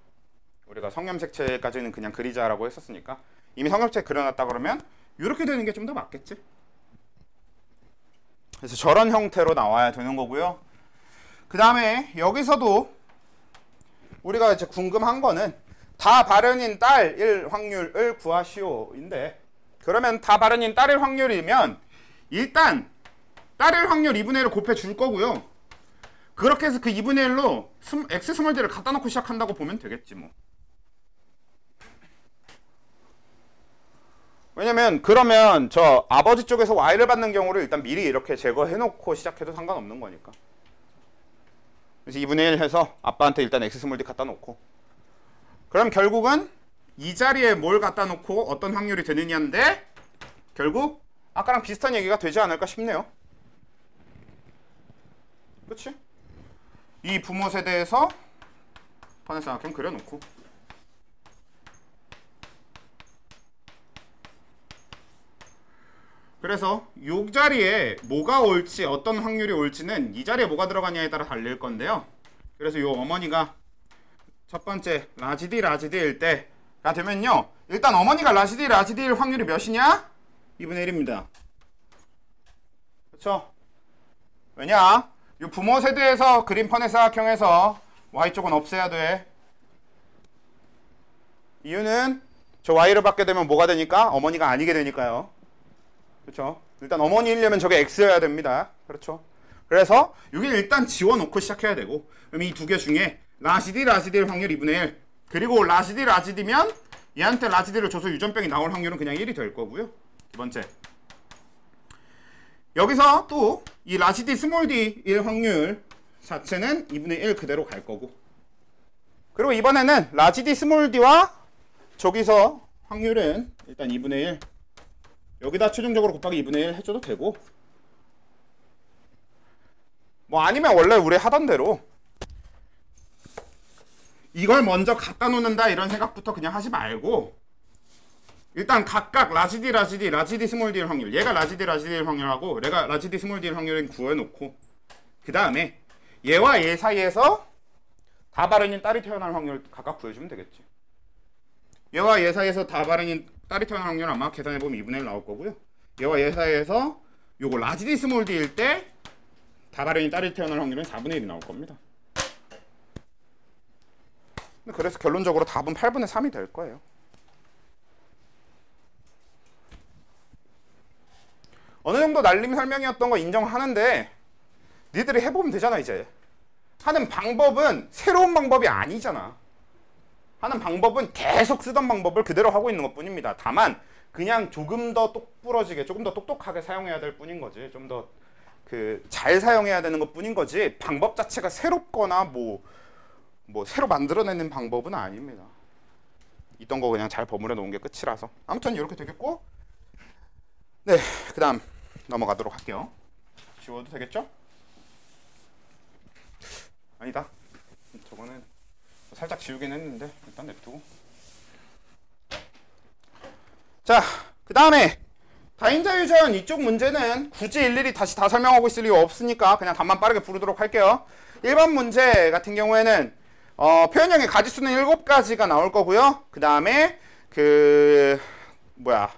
우리가 성염색체까지는 그냥 그리자라고 했었으니까 이미 성염색 그려놨다 그러면 이렇게 되는 게 좀 더 맞겠지. 그래서 저런 형태로 나와야 되는 거고요. 그 다음에 여기서도 우리가 이제 궁금한 거는 다 발현인 딸일 확률을 구하시오인데, 그러면 다 발현인 딸일 확률이면 일단 딸일 확률 2분의 1을 곱해 줄 거고요. 그렇게 해서 그 2분의 1로 X 스몰 D를 갖다 놓고 시작한다고 보면 되겠지 뭐. 왜냐면 그러면 저 아버지 쪽에서 Y를 받는 경우를 일단 미리 이렇게 제거해 놓고 시작해도 상관없는 거니까. 그래서 2분의 1 해서 아빠한테 일단 X 스몰 D 갖다 놓고, 그럼 결국은 이 자리에 뭘 갖다 놓고 어떤 확률이 되느냐인데 결국 아까랑 비슷한 얘기가 되지 않을까 싶네요. 그치? 이 부모 세대에서 판에서 그려놓고, 그래서 이 자리에 뭐가 올지 어떤 확률이 올지는 이 자리에 뭐가 들어가냐에 따라 달릴 건데요. 그래서 이 어머니가 첫 번째 라지 D일 때가 되면요, 일단 어머니가 라지 D일 확률이 몇이냐? 2분의 1입니다. 그쵸? 왜냐? 이 부모 세대에서 그린 판의사각형에서 Y쪽은 없애야 돼. 이유는 저 Y를 받게 되면 뭐가 되니까? 어머니가 아니게 되니까요. 그렇죠? 일단 어머니이려면 저게 X여야 됩니다. 그렇죠? 그래서 여기 일단 지워놓고 시작해야 되고, 그럼 이 두 개 중에 라지 D일 확률 2분의 1, 그리고 라지 D면 얘한테 라지 D를 줘서 유전병이 나올 확률은 그냥 1이 될 거고요. 두 번째, 여기서 또 이 라지 D 스몰 D일 확률 자체는 2분의 1 그대로 갈 거고, 그리고 이번에는 라지 D 스몰 D와 저기서 확률은 일단 2분의 1, 여기다 최종적으로 곱하기 2분의 1 해줘도 되고, 뭐 아니면 원래 우리 하던 대로 이걸 먼저 갖다 놓는다 이런 생각부터 그냥 하지 말고, 일단 각각 라지 D 스몰 D일 확률, 얘가 라지 D일 확률하고 얘가 라지 D 스몰 D일 확률을 구해놓고, 그 다음에 얘와 얘 사이에서 다발현인 딸이 태어날 확률 각각 구해주면 되겠지. 얘와 얘 사이에서 다발현인 딸이 태어날 확률 아마 계산해보면 2분의 1 나올 거고요. 얘와 얘 사이에서 요거 라지 D 스몰 D일 때 다발현인 딸이 태어날 확률은 4분의 1이 나올 겁니다. 그래서 결론적으로 답은 8분의 3이 될 거예요. 어느 정도 날림 설명이었던 거 인정하는데 니들이 해보면 되잖아. 이제 하는 방법은 새로운 방법이 아니잖아. 하는 방법은 계속 쓰던 방법을 그대로 하고 있는 것 뿐입니다. 다만 그냥 조금 더 똑부러지게, 조금 더 똑똑하게 사용해야 될 뿐인 거지. 좀 더 잘 사용해야 되는 것 뿐인 거지, 방법 자체가 새롭거나 뭐 새로 만들어내는 방법은 아닙니다. 있던 거 그냥 잘 버무려 놓은 게 끝이라서. 아무튼 이렇게 되겠고, 네, 그 다음 넘어가도록 할게요. 지워도 되겠죠? 아니다, 저거는 살짝 지우긴 했는데 일단 냅두고. 자, 그 다음에 다인자 유전 이쪽 문제는 굳이 일일이 다시 다 설명하고 있을 이유 없으니까 그냥 답만 빠르게 부르도록 할게요. 1번 문제 같은 경우에는 표현형의 가지수는 7가지가 나올 거고요. 그 다음에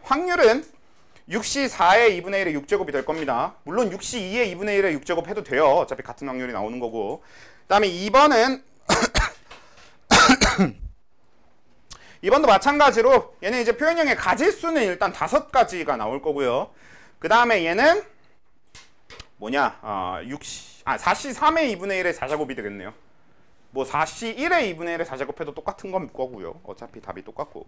확률은 6시 4의 2분의 1의 6제곱이 될 겁니다. 물론 6시 2의 2분의 1의 6제곱 해도 돼요. 어차피 같은 확률이 나오는 거고. 그 다음에 2번은 2번도 마찬가지로 얘는 이제 표현형의 가지수는 일단 5가지가 나올 거고요. 그 다음에 얘는 뭐냐 4시 3의 2분의 1의 4제곱이 되겠네요. 뭐 4시 1의 2분의 1의 4제곱 해도 똑같은 건 거고요. 어차피 답이 똑같고.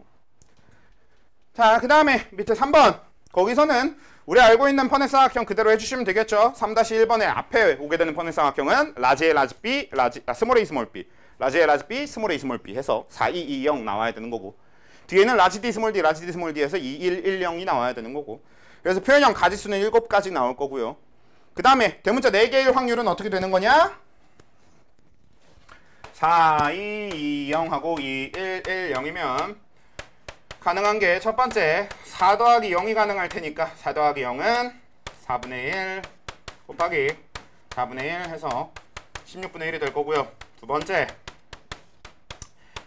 자, 그 다음에 밑에 3번. 거기서는 우리 알고 있는 퍼넷 삼각형 그대로 해주시면 되겠죠. 3-1번의 앞에 오게 되는 퍼넷 삼각형은 라지 A, 라지 B, 스몰 A, 스몰 B, 라지 A, 라지 B, 스몰 A, 스몰 B 해서 4, 2, 2, 0 나와야 되는 거고, 뒤에는 라지 D, 스몰 D, 라지 D, 스몰 D 해서 2, 1, 1, 0이 나와야 되는 거고, 그래서 표현형 가지수는 7가지 나올 거고요. 그 다음에 대문자 4개일 확률은 어떻게 되는 거냐? 4, 2, 2, 0 하고 2, 1, 1, 0이면 가능한 게 첫 번째 4 더하기 0이 가능할 테니까 4 더하기 0은 4분의 1 곱하기 4분의 1 해서 16분의 1이 될 거고요. 두 번째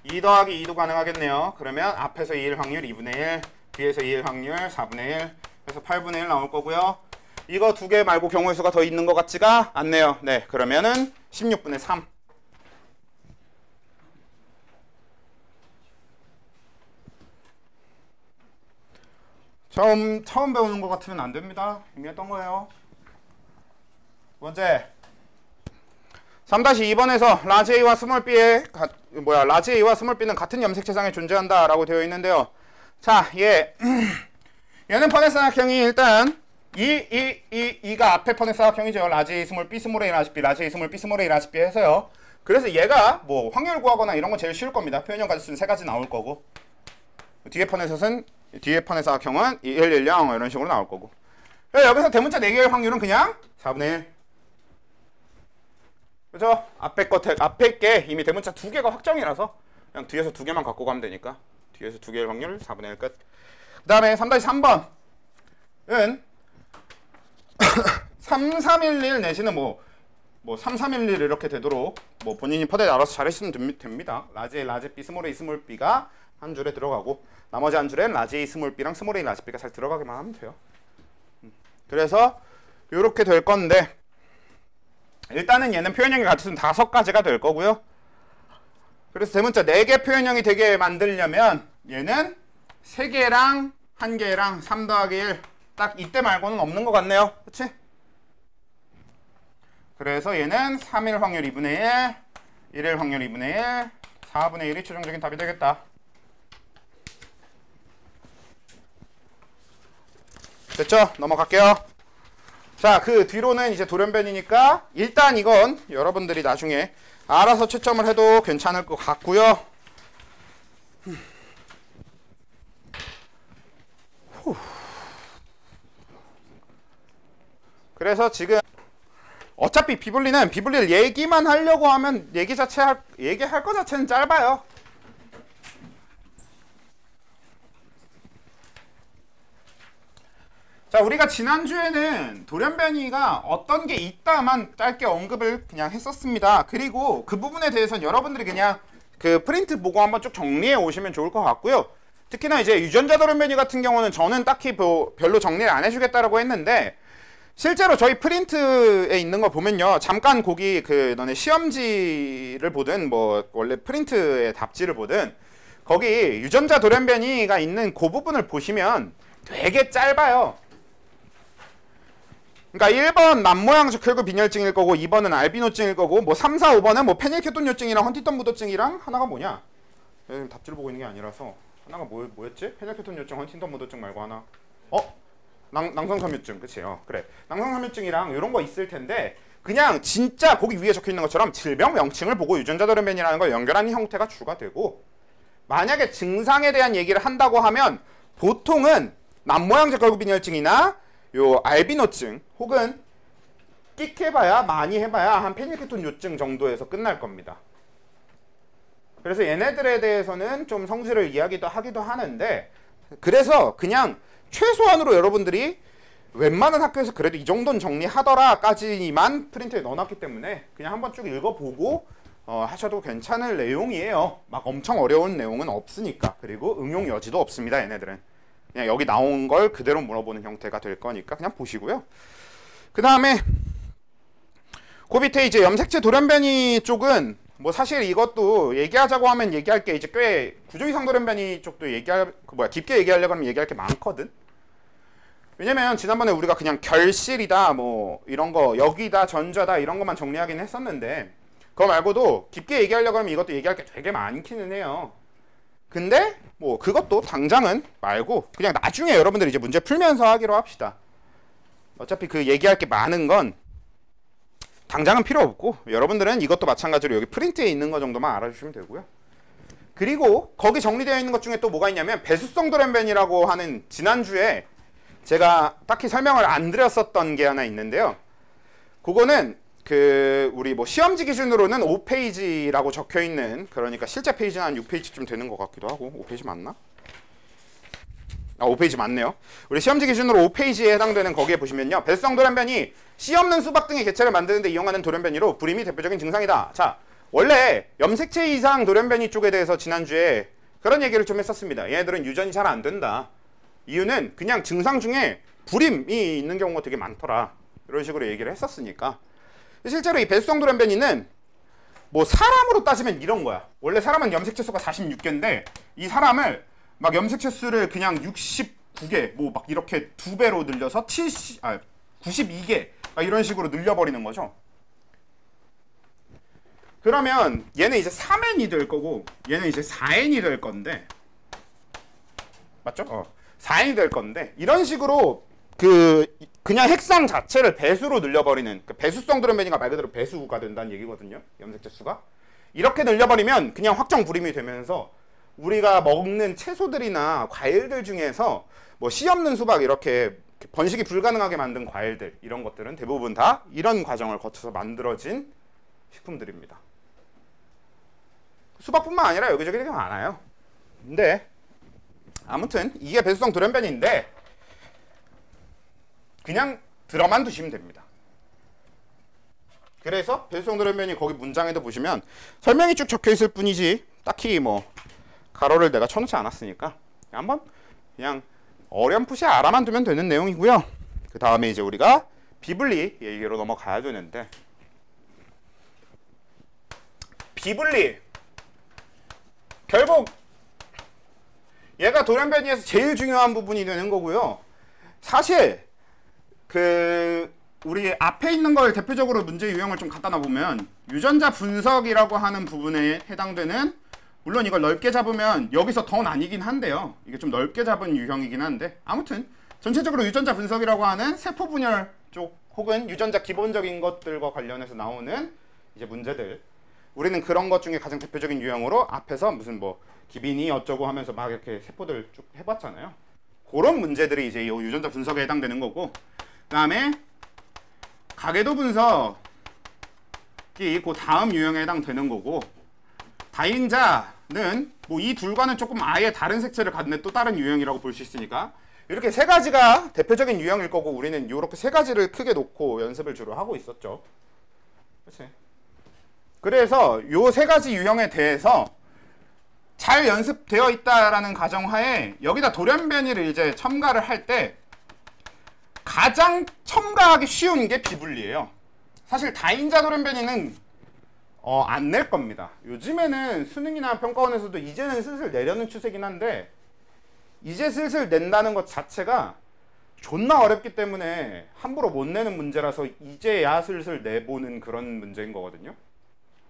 2 더하기 2도 가능하겠네요. 그러면 앞에서 2일 확률 2분의 1, 뒤에서 2일 확률 4분의 1 해서 8분의 1 나올 거고요. 이거 두 개 말고 경우의 수가 더 있는 것 같지가 않네요. 네, 그러면은 16분의 3. 처음 배우는 것 같으면 안 됩니다. 이미 했던 거예요. 두 번째 3-2번에서 라지 A와 스몰 B의 라지 A와 스몰 B는 같은 염색체상에 존재한다라고 되어 있는데요. 자, 얘는 퍼넷 삼각형이 일단 이가 앞에 퍼넷 삼각형이죠. 라지 A, 스몰 B, 스몰 A, 라지 B, 라지 A, 스몰 B, 스몰 A, 라지 B 해서요. 그래서 얘가 뭐 확률 구하거나 이런 건 제일 쉬울 겁니다. 표현형 가지수는 3가지 나올 거고, 뒤에 퍼넷 삼각형은 1, 1, 0 이런 식으로 나올 거고, 여기서 대문자 4개의 확률은 그냥 4분의 1. 그죠? 앞에 게 이미 대문자 2개가 확정이라서 그냥 뒤에서 2개만 갖고 가면 되니까 뒤에서 2개의 확률 4분의 1 끝. 그 다음에 3-3번은 3311 내지는 뭐 3311 이렇게 되도록 뭐 본인이 퍼넷 알아서 잘하시면 됩니다. 라지 A, 라지 B, 스몰 A, 스몰 B가 한 줄에 들어가고 나머지 한 줄엔 라지 A, 스몰 B랑 스몰 A, 라지 B가 잘 들어가기만 하면 돼요. 그래서 이렇게 될 건데, 일단은 얘는 표현형의 가지수는 5가지가 될 거고요. 그래서 대문자 4개 표현형이 되게 만들려면 얘는 3개랑 1개랑 3 더하기 1 딱 이때 말고는 없는 것 같네요. 그치? 그래서 얘는 3일 확률 2분의 1, 1일 확률 2분의 1, 4분의 1이 최종적인 답이 되겠다. 됐죠? 넘어갈게요. 자, 그 뒤로는 이제 돌연변이니까 일단 이건 여러분들이 나중에 알아서 채점을 해도 괜찮을 것 같고요. 그래서 지금 어차피 비블리를 얘기만 하려고 하면 얘기할 거 자체는 짧아요. 자, 우리가 지난주에는 돌연변이가 어떤 게 있다만 짧게 언급을 그냥 했었습니다. 그리고 그 부분에 대해서는 여러분들이 그냥 그 프린트 보고 한번 쭉 정리해 오시면 좋을 것 같고요. 특히나 이제 유전자 돌연변이 같은 경우는 저는 딱히 별로 정리를 안 해주겠다라고 했는데, 실제로 저희 프린트에 있는 거 보면요, 잠깐 거기 너네 시험지를 보든 뭐 원래 프린트의 답지를 보든 거기 유전자 돌연변이가 있는 그 부분을 보시면 되게 짧아요. 그러니까 1번 남모양적 혈구 빈혈증일 거고, 2번은 알비노증일 거고, 뭐 3, 4, 5번은 뭐 페닐케톤요증이랑 헌팅턴 무도증이랑 하나가 뭐냐? 지금 답지를 보고 있는 게 아니라서 하나가 뭐였지? 페닐케톤요증, 헌팅턴 무도증 말고 하나. 낭성섬유증, 그치? 그래. 낭성섬유증이랑 이런 거 있을 텐데, 그냥 진짜 거기 위에 적혀 있는 것처럼 질병 명칭을 보고 유전자 돌연변이라는 걸 연결하는 형태가 주가 되고, 만약에 증상에 대한 얘기를 한다고 하면 보통은 남모양적 혈구 빈혈증이나 요 알비노증 혹은 끽 해봐야 많이 해봐야 한 페닐케톤 요증 정도에서 끝날 겁니다. 그래서 얘네들에 대해서는 좀 성질을 이야기도 하기도 하는데, 그래서 그냥 최소한으로 여러분들이 웬만한 학교에서 그래도 이 정도는 정리하더라까지만 프린트에 넣어놨기 때문에 그냥 한번 쭉 읽어보고 하셔도 괜찮을 내용이에요. 막 엄청 어려운 내용은 없으니까. 그리고 응용 여지도 없습니다, 얘네들은. 그냥 여기 나온 걸 그대로 물어보는 형태가 될 거니까 그냥 보시고요. 그 다음에 그 밑에 이제 염색체 돌연변이 쪽은 뭐 사실 이것도 얘기하자고 하면 얘기할 게 이제 꽤 구조이상 돌연변이 쪽도 깊게 얘기하려고 하면 얘기할 게 많거든. 왜냐면 지난번에 우리가 그냥 결실이다 뭐 이런 거 여기다 전자다 이런 것만 정리하긴 했었는데 그거 말고도 깊게 얘기하려고 하면 이것도 얘기할 게 되게 많기는 해요. 근데 뭐 그것도 당장은 말고 그냥 나중에 여러분들이 이제 문제 풀면서 하기로 합시다. 어차피 그 얘기할 게 많은 건 당장은 필요 없고 여러분들은 이것도 마찬가지로 여기 프린트에 있는 거 정도만 알아주시면 되고요. 그리고 거기 정리되어 있는 것 중에 또 뭐가 있냐면 배수성 돌연변이라고 하는 지난주에 제가 딱히 설명을 안 드렸었던 게 하나 있는데요. 그거는 그 우리 뭐 시험지 기준으로는 5페이지라고 적혀 있는 그러니까 실제 페이지는 한 6페이지쯤 되는 것 같기도 하고 5페이지 맞나? 5페이지 맞네요. 우리 시험지 기준으로 5페이지에 해당되는 거기에 보시면요. 배수성 돌연변이 씨 없는 수박 등의 개체를 만드는데 이용하는 돌연변이로 불임이 대표적인 증상이다. 자, 원래 염색체 이상 돌연변이 쪽에 대해서 지난주에 그런 얘기를 좀 했었습니다. 얘네들은 유전이 잘 안 된다. 이유는 그냥 증상 중에 불임이 있는 경우가 되게 많더라. 이런 식으로 얘기를 했었으니까. 실제로 이 배수성 돌연변이는 뭐 사람으로 따지면 이런 거야. 원래 사람은 염색체 수가 46개인데 이 사람을 막 염색체 수를 그냥 69개 뭐 막 이렇게 2배로 늘려서 92개 막 이런 식으로 늘려버리는 거죠. 그러면 얘는 이제 3n이 될 거고 얘는 이제 4n이 될 건데 맞죠? 4n이 될 건데 이런 식으로 그냥 핵상 자체를 배수로 늘려버리는 배수성 돌연변이가 말 그대로 배수가 된다는 얘기거든요. 염색체 수가 이렇게 늘려버리면 그냥 확정 불임이 되면서 우리가 먹는 채소들이나 과일들 중에서 뭐 씨 없는 수박 이렇게 번식이 불가능하게 만든 과일들 이런 것들은 대부분 다 이런 과정을 거쳐서 만들어진 식품들입니다. 수박뿐만 아니라 여기저기 되게 많아요. 근데 아무튼 이게 배수성 돌연변이인데 그냥 들어만 두시면 됩니다. 그래서 배수성 돌연변이 거기 문장에도 보시면 설명이 쭉 적혀 있을 뿐이지 딱히 뭐 가로를 내가 쳐놓지 않았으니까 한번 그냥 어렴풋이 알아만 두면 되는 내용이고요. 그 다음에 이제 우리가 비블리 얘기로 넘어가야 되는데 비블리 결국 얘가 돌연변이에서 제일 중요한 부분이 되는 거고요. 사실 우리 앞에 있는 걸 대표적으로 문제 유형을 좀 갖다 놔보면 유전자 분석이라고 하는 부분에 해당되는 물론 이걸 넓게 잡으면 여기서 더 나뉘긴 한데요. 이게 좀 넓게 잡은 유형이긴 한데 아무튼 전체적으로 유전자 분석이라고 하는 세포 분열 쪽 혹은 유전자 기본적인 것들과 관련해서 나오는 이제 문제들 우리는 그런 것 중에 가장 대표적인 유형으로 앞에서 무슨 뭐 기빈이 어쩌고 하면서 막 이렇게 세포들 쭉 해봤잖아요. 그런 문제들이 이제 이 유전자 분석에 해당되는 거고 그 다음에 가계도 분석이 그 다음 유형에 해당되는 거고 다인자는 뭐 이 둘과는 조금 아예 다른 색채를 갖는 또 다른 유형이라고 볼 수 있으니까 이렇게 세 가지가 대표적인 유형일 거고 우리는 이렇게 세 가지를 크게 놓고 연습을 주로 하고 있었죠. 그렇지? 그래서 요 세 가지 유형에 대해서 잘 연습되어 있다라는 가정하에 여기다 돌연변이를 이제 첨가를 할 때 가장 첨가하기 쉬운 게 비분리예요. 사실 다인자 돌연변이는 안 낼 겁니다. 요즘에는 수능이나 평가원에서도 이제는 슬슬 내려는 추세긴 한데 이제 슬슬 낸다는 것 자체가 존나 어렵기 때문에 함부로 못 내는 문제라서 이제야 슬슬 내보는 그런 문제인 거거든요.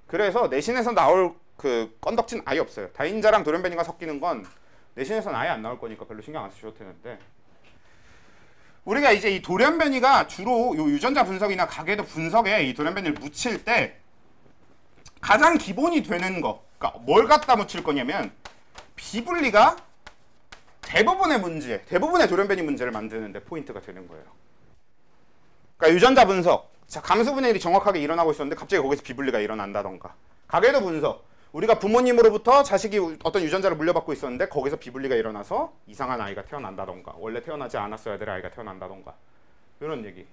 그래서 내신에서 나올 그 건덕지는 아예 없어요. 다인자랑 돌연변이가 섞이는 건 내신에서는 아예 안 나올 거니까 별로 신경 안 쓰셔도 되는데 우리가 이제 이 돌연변이가 주로 요 유전자 분석이나 가계도 분석에 이 돌연변이를 묻힐 때 가장 기본이 되는 거, 그러니까 뭘 갖다 묻힐 거냐면 비분리가 대부분의 문제, 대부분의 돌연변이 문제를 만드는데 포인트가 되는 거예요. 그러니까 유전자 분석, 자 감수 분해율이 정확하게 일어나고 있었는데 갑자기 거기서 비분리가 일어난다던가 가계도 분석, 우리가 부모님으로부터 자식이 어떤 유전자를 물려받고 있었는데 거기서 비분리가 일어나서 이상한 아이가 태어난다던가 원래 태어나지 않았어야 될 아이가 태어난다던가 이런 얘기.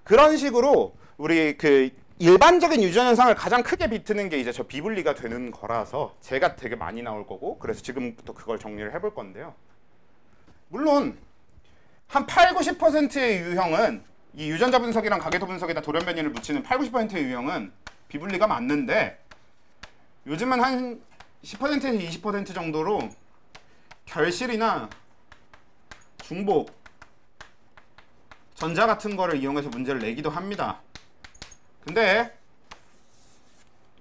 그런 식으로 우리 그 일반적인 유전 현상을 가장 크게 비트는 게 이제 저 비분리가 되는 거라서 제가 되게 많이 나올 거고 그래서 지금부터 그걸 정리를 해볼 건데요. 물론 한 8, 90%의 유형은 이 유전자 분석이랑 가계도 분석에다 돌연변이를 붙이는 8, 90%의 유형은 비분리가 맞는데 요즘은 한 10%에서 20% 정도로 결실이나 중복, 전자 같은 거를 이용해서 문제를 내기도 합니다. 근데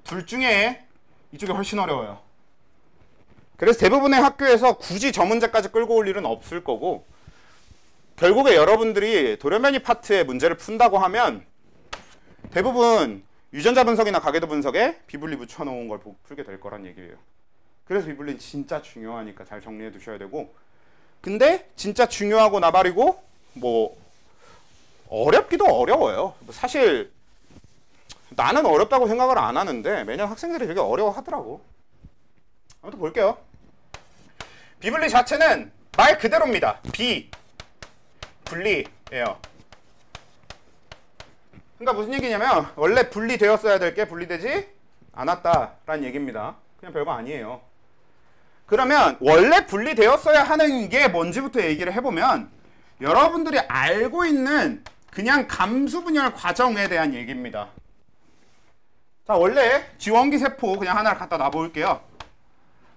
둘 중에 이쪽이 훨씬 어려워요. 그래서 대부분의 학교에서 굳이 저 문제까지 끌고 올 일은 없을 거고 결국에 여러분들이 돌연변이 파트의 문제를 푼다고 하면 대부분 유전자 분석이나 가계도 분석에 비분리 붙여놓은 걸 풀게 될 거란 얘기예요. 그래서 비분리는 진짜 중요하니까 잘 정리해 두셔야 되고 근데 진짜 중요하고 나발이고 뭐 어렵기도 어려워요. 사실 나는 어렵다고 생각을 안 하는데 매년 학생들이 되게 어려워하더라고. 아무튼 볼게요. 비분리 자체는 말 그대로입니다. 분리예요. 그러니까 무슨 얘기냐면 원래 분리되었어야 될 게 분리되지 않았다라는 얘기입니다. 그냥 별거 아니에요. 그러면 원래 분리되었어야 하는 게 뭔지부터 얘기를 해보면 여러분들이 알고 있는 그냥 감수 분열 과정에 대한 얘기입니다. 자, 원래 지원기 세포 그냥 하나를 갖다 놔볼게요.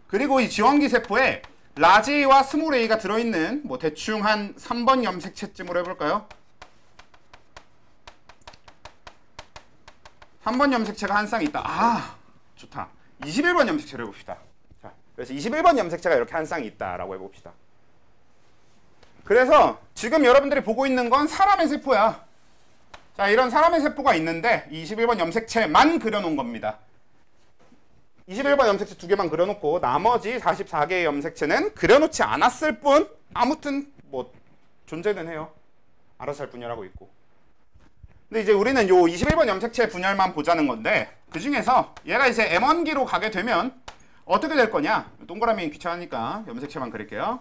그리고 이 지원기 세포에 라지 A와 스몰 a가 들어있는 뭐 대충 한 3번 염색체쯤으로 해볼까요? 3번 염색체가 한 쌍 있다. 아, 좋다. 21번 염색체를 해봅시다. 자, 그래서 21번 염색체가 이렇게 한 쌍 있다라고 해봅시다. 그래서 지금 여러분들이 보고 있는 건 사람의 세포야. 자, 이런 사람의 세포가 있는데 21번 염색체만 그려놓은 겁니다. 21번 염색체 2개만 그려놓고 나머지 44개의 염색체는 그려놓지 않았을 뿐 아무튼 뭐 존재는 해요. 알아서 잘 분열하고 있고. 근데 이제 우리는 요 21번 염색체 분열만 보자는 건데 그 중에서 얘가 이제 M1기로 가게 되면 어떻게 될 거냐? 동그라미 귀찮으니까 염색체만 그릴게요.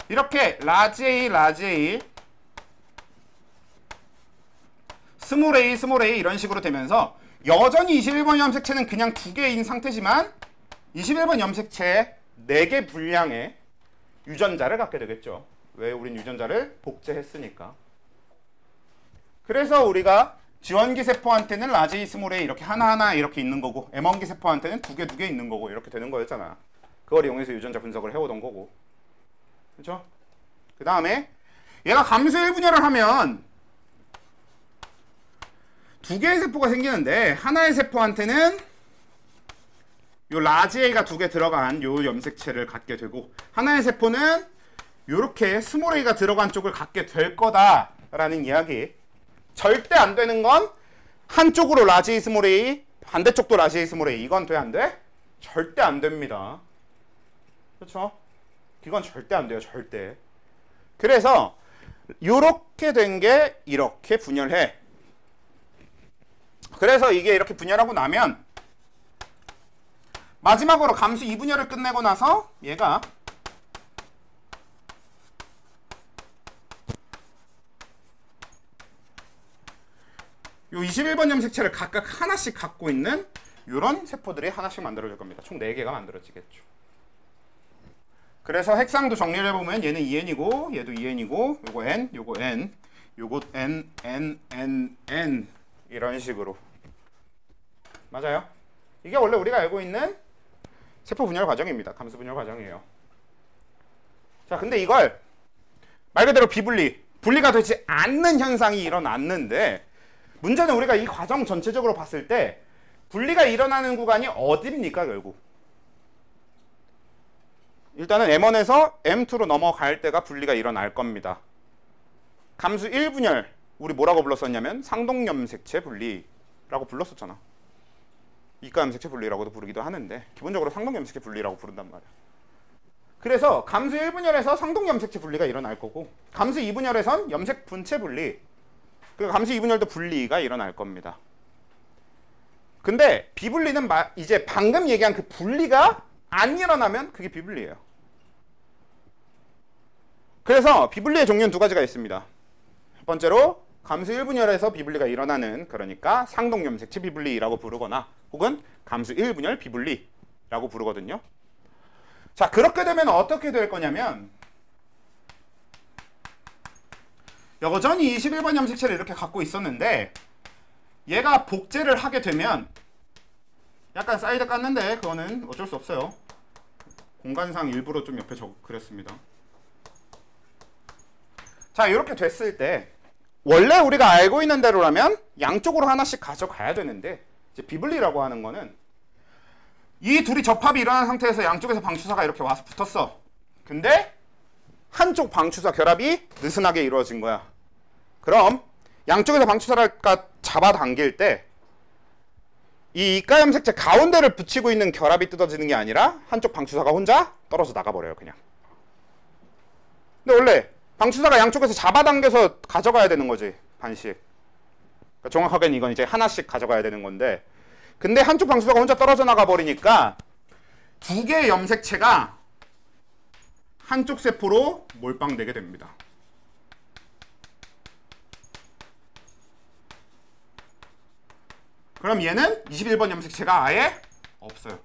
이렇게 라지 A, 스몰 a 이런 식으로 되면서 여전히 21번 염색체는 그냥 2개인 상태지만 21번 염색체 4개 분량의 유전자를 갖게 되겠죠. 왜? 우린 유전자를 복제했으니까. 그래서 우리가 지원기 세포한테는 라지 A, 스몰 a 이렇게 하나하나 이렇게 있는 거고 M1기 세포한테는 2개 있는 거고 이렇게 되는 거였잖아. 그걸 이용해서 유전자 분석을 해오던 거고. 그렇죠? 그 다음에 얘가 감수 1분열을 하면 2개의 세포가 생기는데 하나의 세포한테는 요 라지 A가 2개 들어간 요 염색체를 갖게 되고 하나의 세포는 요렇게 스몰 a가 들어간 쪽을 갖게 될 거다라는 이야기. 절대 안 되는 건 한쪽으로 라지 A, 스몰 a, 반대쪽도 라지 A, 스몰 a. 이건 돼, 안 돼? 절대 안 됩니다. 그렇죠? 이건 절대 안 돼요. 절대. 그래서 요렇게 된 게 이렇게 분열해. 그래서 이게 이렇게 분열하고 나면 마지막으로 감수 2분열을 끝내고 나서 얘가 요 21번 염색체를 각각 하나씩 갖고 있는 요런 세포들이 하나씩 만들어질 겁니다. 총 4개가 만들어지겠죠. 그래서 핵상도 정리를 해보면 얘는 2n이고 얘도 2n이고 요거 n, 요거 n, 요거 n, n, n, n 이런 식으로. 맞아요? 이게 원래 우리가 알고 있는 세포 분열 과정입니다. 감수 분열 과정이에요. 자, 근데 이걸 말 그대로 분리가 되지 않는 현상이 일어났는데 문제는 우리가 이 과정 전체적으로 봤을 때 분리가 일어나는 구간이 어딥니까, 결국? 일단은 M1에서 M2로 넘어갈 때가 분리가 일어날 겁니다. 감수 1분열, 우리 뭐라고 불렀었냐면 상동염색체 분리라고 불렀었잖아. 이가염색체 분리라고도 부르기도 하는데 기본적으로 상동염색체 분리라고 부른단 말이야. 그래서 감수 1분열에서 상동염색체 분리가 일어날 거고 감수 2분열에선 염색 분체 분리, 그 감수 2분열도 분리가 일어날 겁니다. 근데 비분리는 이제 방금 얘기한 그 분리가 안 일어나면 그게 비분리예요. 그래서 비분리의 종류는 2가지가 있습니다. 첫 번째로 감수 1분열에서 비분리가 일어나는, 그러니까 상동염색체 비분리라고 부르거나 혹은 감수 1분열 비분리라고 부르거든요. 자, 그렇게 되면 어떻게 될 거냐면 여전히 21번 염색체를 이렇게 갖고 있었는데 얘가 복제를 하게 되면 약간 사이드 깠는데 그거는 어쩔 수 없어요. 공간상 일부러 좀 옆에 그렸습니다. 자, 이렇게 됐을 때 원래 우리가 알고 있는 대로라면 양쪽으로 하나씩 가져가야 되는데 이제 비분리라고 하는 거는 이 둘이 접합이 일어난 상태에서 양쪽에서 방추사가 이렇게 와서 붙었어. 근데 한쪽 방추사 결합이 느슨하게 이루어진 거야. 그럼 양쪽에서 방추사를 잡아당길 때 이 이가염색체 가운데를 붙이고 있는 결합이 뜯어지는 게 아니라 한쪽 방추사가 혼자 떨어져 나가버려요. 그냥. 근데 원래 방추사가 양쪽에서 잡아당겨서 가져가야 되는 거지. 반씩. 그러니까 정확하게는 이건 이제 하나씩 가져가야 되는 건데 근데 한쪽 방추사가 혼자 떨어져 나가 버리니까 두 개의 염색체가 한쪽 세포로 몰빵되게 됩니다. 그럼 얘는 21번 염색체가 아예 없어요.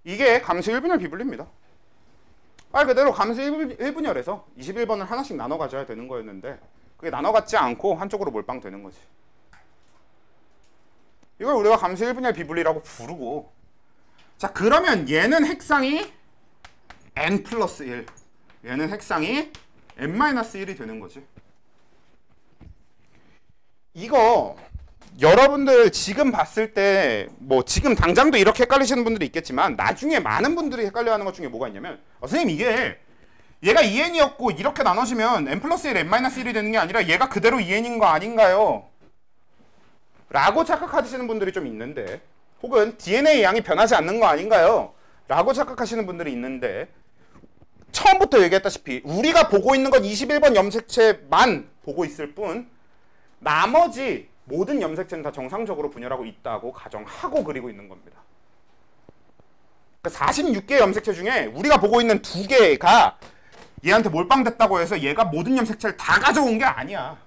이게 감수 1분열 비분리입니다. 말 그대로 감수 1분열에서 21번을 하나씩 나눠 가져야 되는 거였는데 그게 나눠 갖지 않고 한쪽으로 몰빵되는 거지. 이걸 우리가 감수 1분열 비분리라고 부르고 자 그러면 얘는 핵상이 n 플러스 1 얘는 핵상이 n-1이 되는 거지. 이거 여러분들 지금 봤을 때 뭐 지금 당장도 이렇게 헷갈리시는 분들이 있겠지만 나중에 많은 분들이 헷갈려하는 것 중에 뭐가 있냐면 선생님 이게 얘가 2n이었고 이렇게 나눠지면 n 플러스 1 n-1이 되는 게 아니라 얘가 그대로 2n인 거 아닌가요? 라고 착각하시는 분들이 좀 있는데 혹은 DNA 양이 변하지 않는 거 아닌가요? 라고 착각하시는 분들이 있는데 처음부터 얘기했다시피 우리가 보고 있는 건 21번 염색체만 보고 있을 뿐 나머지 모든 염색체는 다 정상적으로 분열하고 있다고 가정하고 그리고 있는 겁니다. 46개의 염색체 중에 우리가 보고 있는 2개가 얘한테 몰빵됐다고 해서 얘가 모든 염색체를 다 가져온 게 아니야.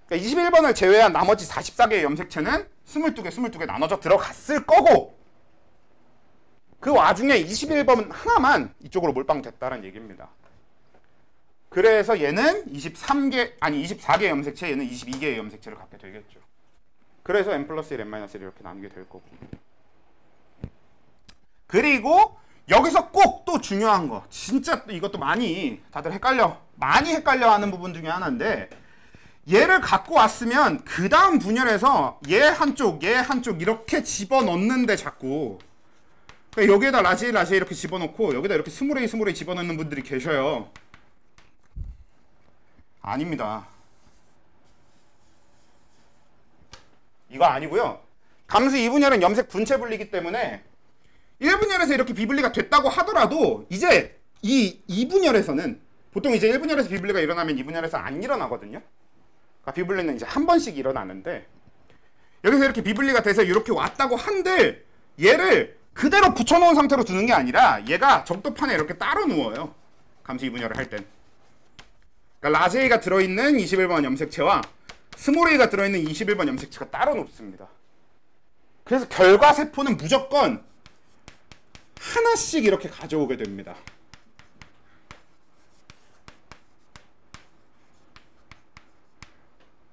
그러니까 21번을 제외한 나머지 44개의 염색체는 22개 나눠져 들어갔을 거고 그 와중에 21번 하나만 이쪽으로 몰빵됐다는 얘기입니다. 그래서 얘는 24개 염색체, 얘는 22개의 염색체를 갖게 되겠죠. 그래서 n 플러스 1, n-1 이렇게 나누게 될 거고. 그리고 여기서 꼭 또 중요한 거, 진짜 이것도 많이 다들 많이 헷갈려 하는 부분 중에 하나인데 얘를 갖고 왔으면 그 다음 분열에서 얘 한쪽 이렇게 집어넣는데 자꾸 그러니까 여기에다 라지 이렇게 집어넣고 여기다 이렇게 스물A 집어넣는 분들이 계셔요. 아닙니다. 이거 아니고요. 감수 2분열은 염색 분체 분리이기 때문에 1분열에서 이렇게 비분리가 됐다고 하더라도 이제 이 2분열에서는 보통 이제 1분열에서 비분리가 일어나면 2분열에서 안 일어나거든요. 그러니까 비분리는 이제 한 번씩 일어나는데 여기서 이렇게 비분리가 돼서 이렇게 왔다고 한들 얘를 그대로 붙여놓은 상태로 두는 게 아니라 얘가 적도판에 이렇게 따로 누워요. 감수 2분열을 할 땐. 그러니까 라지 A가 들어있는 21번 염색체와 스몰 A가 들어있는 21번 염색체가 따로 놓습니다. 그래서 결과 세포는 무조건 하나씩 이렇게 가져오게 됩니다.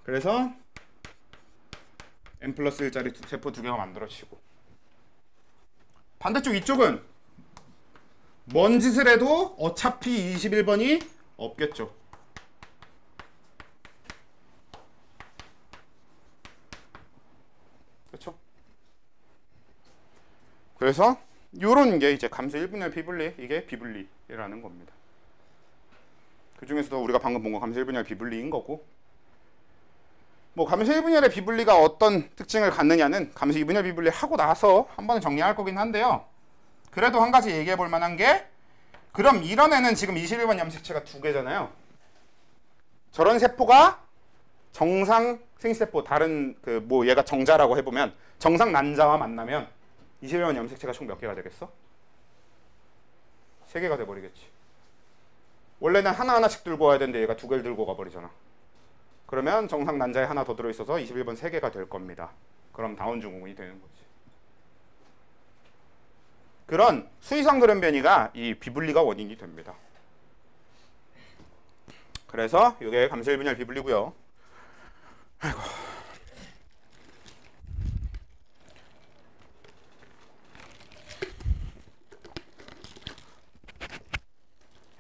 그래서 n 플러스 1짜리 세포 2개가 만들어지고 반대쪽 이쪽은 뭔 짓을 해도 어차피 21번이 없겠죠. 그렇죠? 그래서 요런 게 이제 감수 1분열 비분리, 이게 비분리라는 겁니다. 그 중에서도 우리가 방금 본 거 감수 1분열 비분리인 거고 뭐 감수 1분열의 비분리가 어떤 특징을 갖느냐는 감수 2분열 비분리 하고 나서 한 번은 정리할 거긴 한데요. 그래도 한 가지 얘기해 볼 만한 게 그럼 이런 애는 지금 21번 염색체가 2개잖아요. 저런 세포가 정상 생세포 다른 그 뭐 얘가 정자라고 해보면 정상 난자와 만나면 21번 염색체가 총 몇 개가 되겠어? 3개가 돼버리겠지. 원래는 하나하나씩 들고 와야 되는데 얘가 2개를 들고 가버리잖아. 그러면 정상 난자에 하나 더 들어있어서 21번 3개가 될 겁니다. 그럼 다운 증후군이 되는 거지. 그런 수의성 돌연변이가 이 비분리가 원인이 됩니다. 그래서 이게 감수 1분열 비분리고요. 아이고.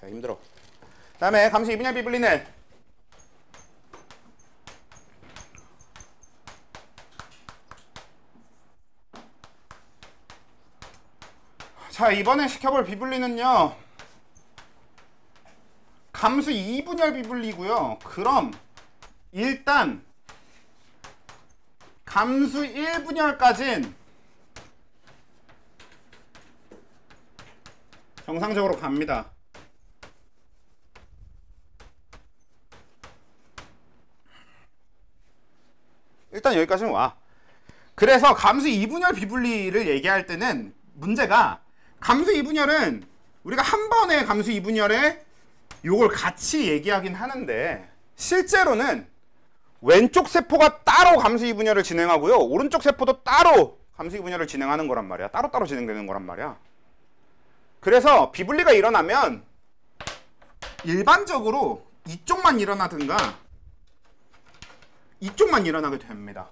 야, 힘들어. 다음에 감수 2분열 비분리는 자, 이번에 시켜볼 비분리는요, 감수 2분열 비분리고요. 그럼 일단 감수 1분열까진 정상적으로 갑니다. 일단 여기까지는 와. 그래서 감수 2분열 비분리를 얘기할 때는 문제가, 감수 2분열은 우리가 한 번에 감수 2분열에 요걸 같이 얘기하긴 하는데, 실제로는 왼쪽 세포가 따로 감수 2분열을 진행하고요, 오른쪽 세포도 따로 감수 2분열을 진행하는 거란 말이야. 따로따로 진행되는 거란 말이야. 그래서 비분리가 일어나면 일반적으로 이쪽만 일어나든가 이쪽만 일어나게 됩니다.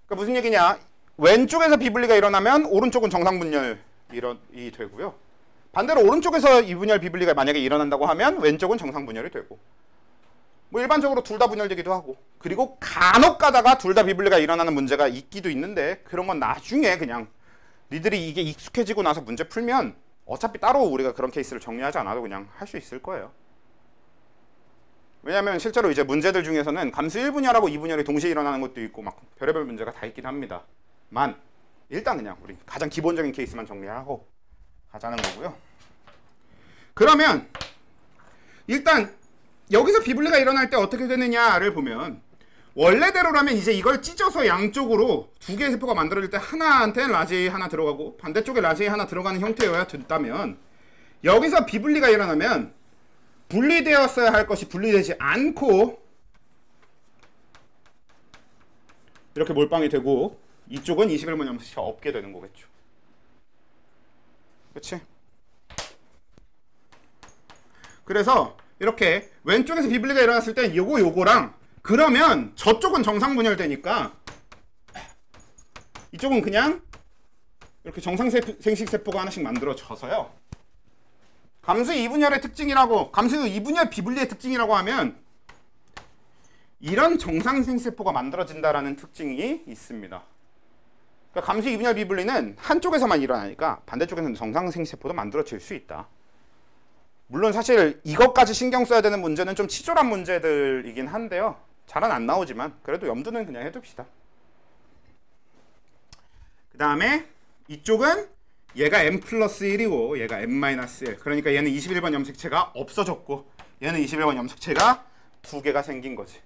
그러니까 무슨 얘기냐, 왼쪽에서 비분리가 일어나면 오른쪽은 정상분열이 되고요, 반대로 오른쪽에서 2분열 비분리가 만약에 일어난다고 하면 왼쪽은 정상분열이 되고, 뭐 일반적으로 둘 다 분열되기도 하고, 그리고 간혹 가다가 둘 다 비분리가 일어나는 문제가 있기도 있는데, 그런 건 나중에 그냥 니들이 이게 익숙해지고 나서 문제 풀면 어차피 따로 우리가 그런 케이스를 정리하지 않아도 그냥 할 수 있을 거예요. 왜냐면 실제로 이제 문제들 중에서는 감수 1분열하고 2분열이 동시에 일어나는 것도 있고 막 별의별 문제가 다 있긴 합니다. 일단 그냥 우리 가장 기본적인 케이스만 정리하고 가자는 거고요. 그러면 일단 여기서 비분리가 일어날 때 어떻게 되느냐를 보면, 원래대로라면 이제 이걸 찢어서 양쪽으로 두 개의 세포가 만들어질 때 하나한테는 라지 하나 들어가고 반대쪽에 라지 하나 들어가는 형태여야 된다면, 여기서 비분리가 일어나면 분리되었어야 할 것이 분리되지 않고 이렇게 몰빵이 되고, 이쪽은 21번 염색체가 없게 되는 거겠죠. 그렇지? 그래서 이렇게 왼쪽에서 비분리가 일어났을 때 요거랑, 그러면 저쪽은 정상분열되니까 이쪽은 그냥 이렇게 정상생식세포가 하나씩 만들어져서요, 감수 2분열의 특징이라고, 감수 2분열 비분리의 특징이라고 하면 이런 정상생세포가 만들어진다라는 특징이 있습니다. 그러니까 감수 2분열 비분리는 한쪽에서만 일어나니까 반대쪽에서는 정상생세포도 만들어질 수 있다. 물론 사실 이것까지 신경 써야 되는 문제는 좀 치졸한 문제들이긴 한데요, 잘은 안 나오지만 그래도 염두는 그냥 해둡시다. 그 다음에 이쪽은 얘가 m+1이고 얘가 m-1, 그러니까 얘는 21번 염색체가 없어졌고 얘는 21번 염색체가 두 개가 생긴 거지.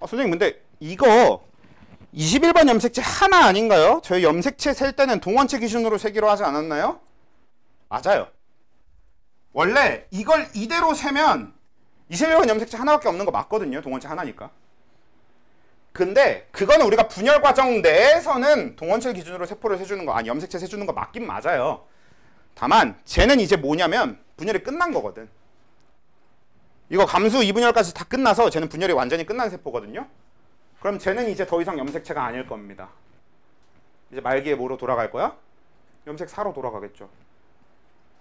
선생님 근데 이거 21번 염색체 하나 아닌가요? 저희 염색체 셀 때는 동원체 기준으로 세기로 하지 않았나요? 맞아요. 원래 이걸 이대로 세면 21번 염색체 하나밖에 없는 거 맞거든요, 동원체 하나니까. 근데 그거는 우리가 분열 과정 내에서는 동원체 기준으로 세포를 세주는 거, 아니 염색체 세주는 거 맞긴 맞아요. 다만 쟤는 이제 뭐냐면 분열이 끝난 거거든. 이거 감수 2분열까지 다 끝나서 쟤는 분열이 완전히 끝난 세포거든요. 그럼 쟤는 이제 더 이상 염색체가 아닐 겁니다. 이제 말기에 뭐로 돌아갈 거야? 염색 4로 돌아가겠죠.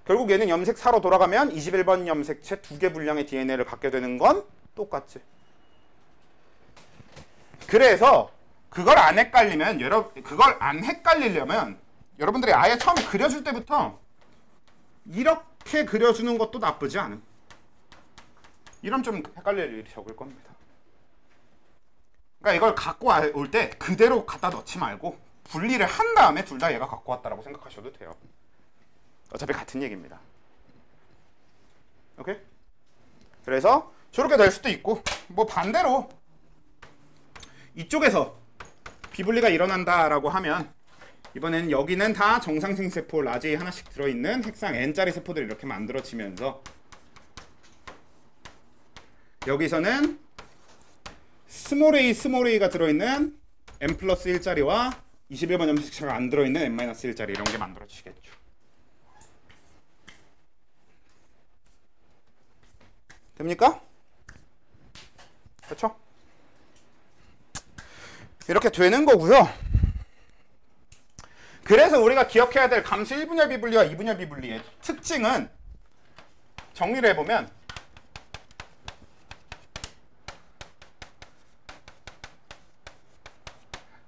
결국 얘는 염색 4로 돌아가면 21번 염색체 2개 분량의 DNA를 갖게 되는 건 똑같지. 그래서 그걸 안 헷갈리려면 여러분들이 아예 처음에 그려줄 때부터 이렇게 그려주는 것도 나쁘지 않음. 이러면 좀 헷갈릴 일이 적을 겁니다. 그러니까 이걸 갖고 올 때 그대로 갖다 넣지 말고 분리를 한 다음에 둘 다 얘가 갖고 왔다라고 생각하셔도 돼요. 어차피 같은 얘기입니다. 오케이? 그래서 저렇게 될 수도 있고, 뭐 반대로 이쪽에서 비분리가 일어난다라고 하면 이번에는 여기는 다 정상생세포 라지 하나씩 들어있는 핵상 N짜리 세포들이 이렇게 만들어지면서 여기서는 스몰 a가 들어있는 M+1짜리와 21번 염색체가 안 들어있는 M-1짜리 이런 게 만들어지겠죠. 됩니까? 그렇죠? 이렇게 되는 거고요. 그래서 우리가 기억해야 될 감수 1분열 비분리와 2분열 비분리의 특징은 정리를 해보면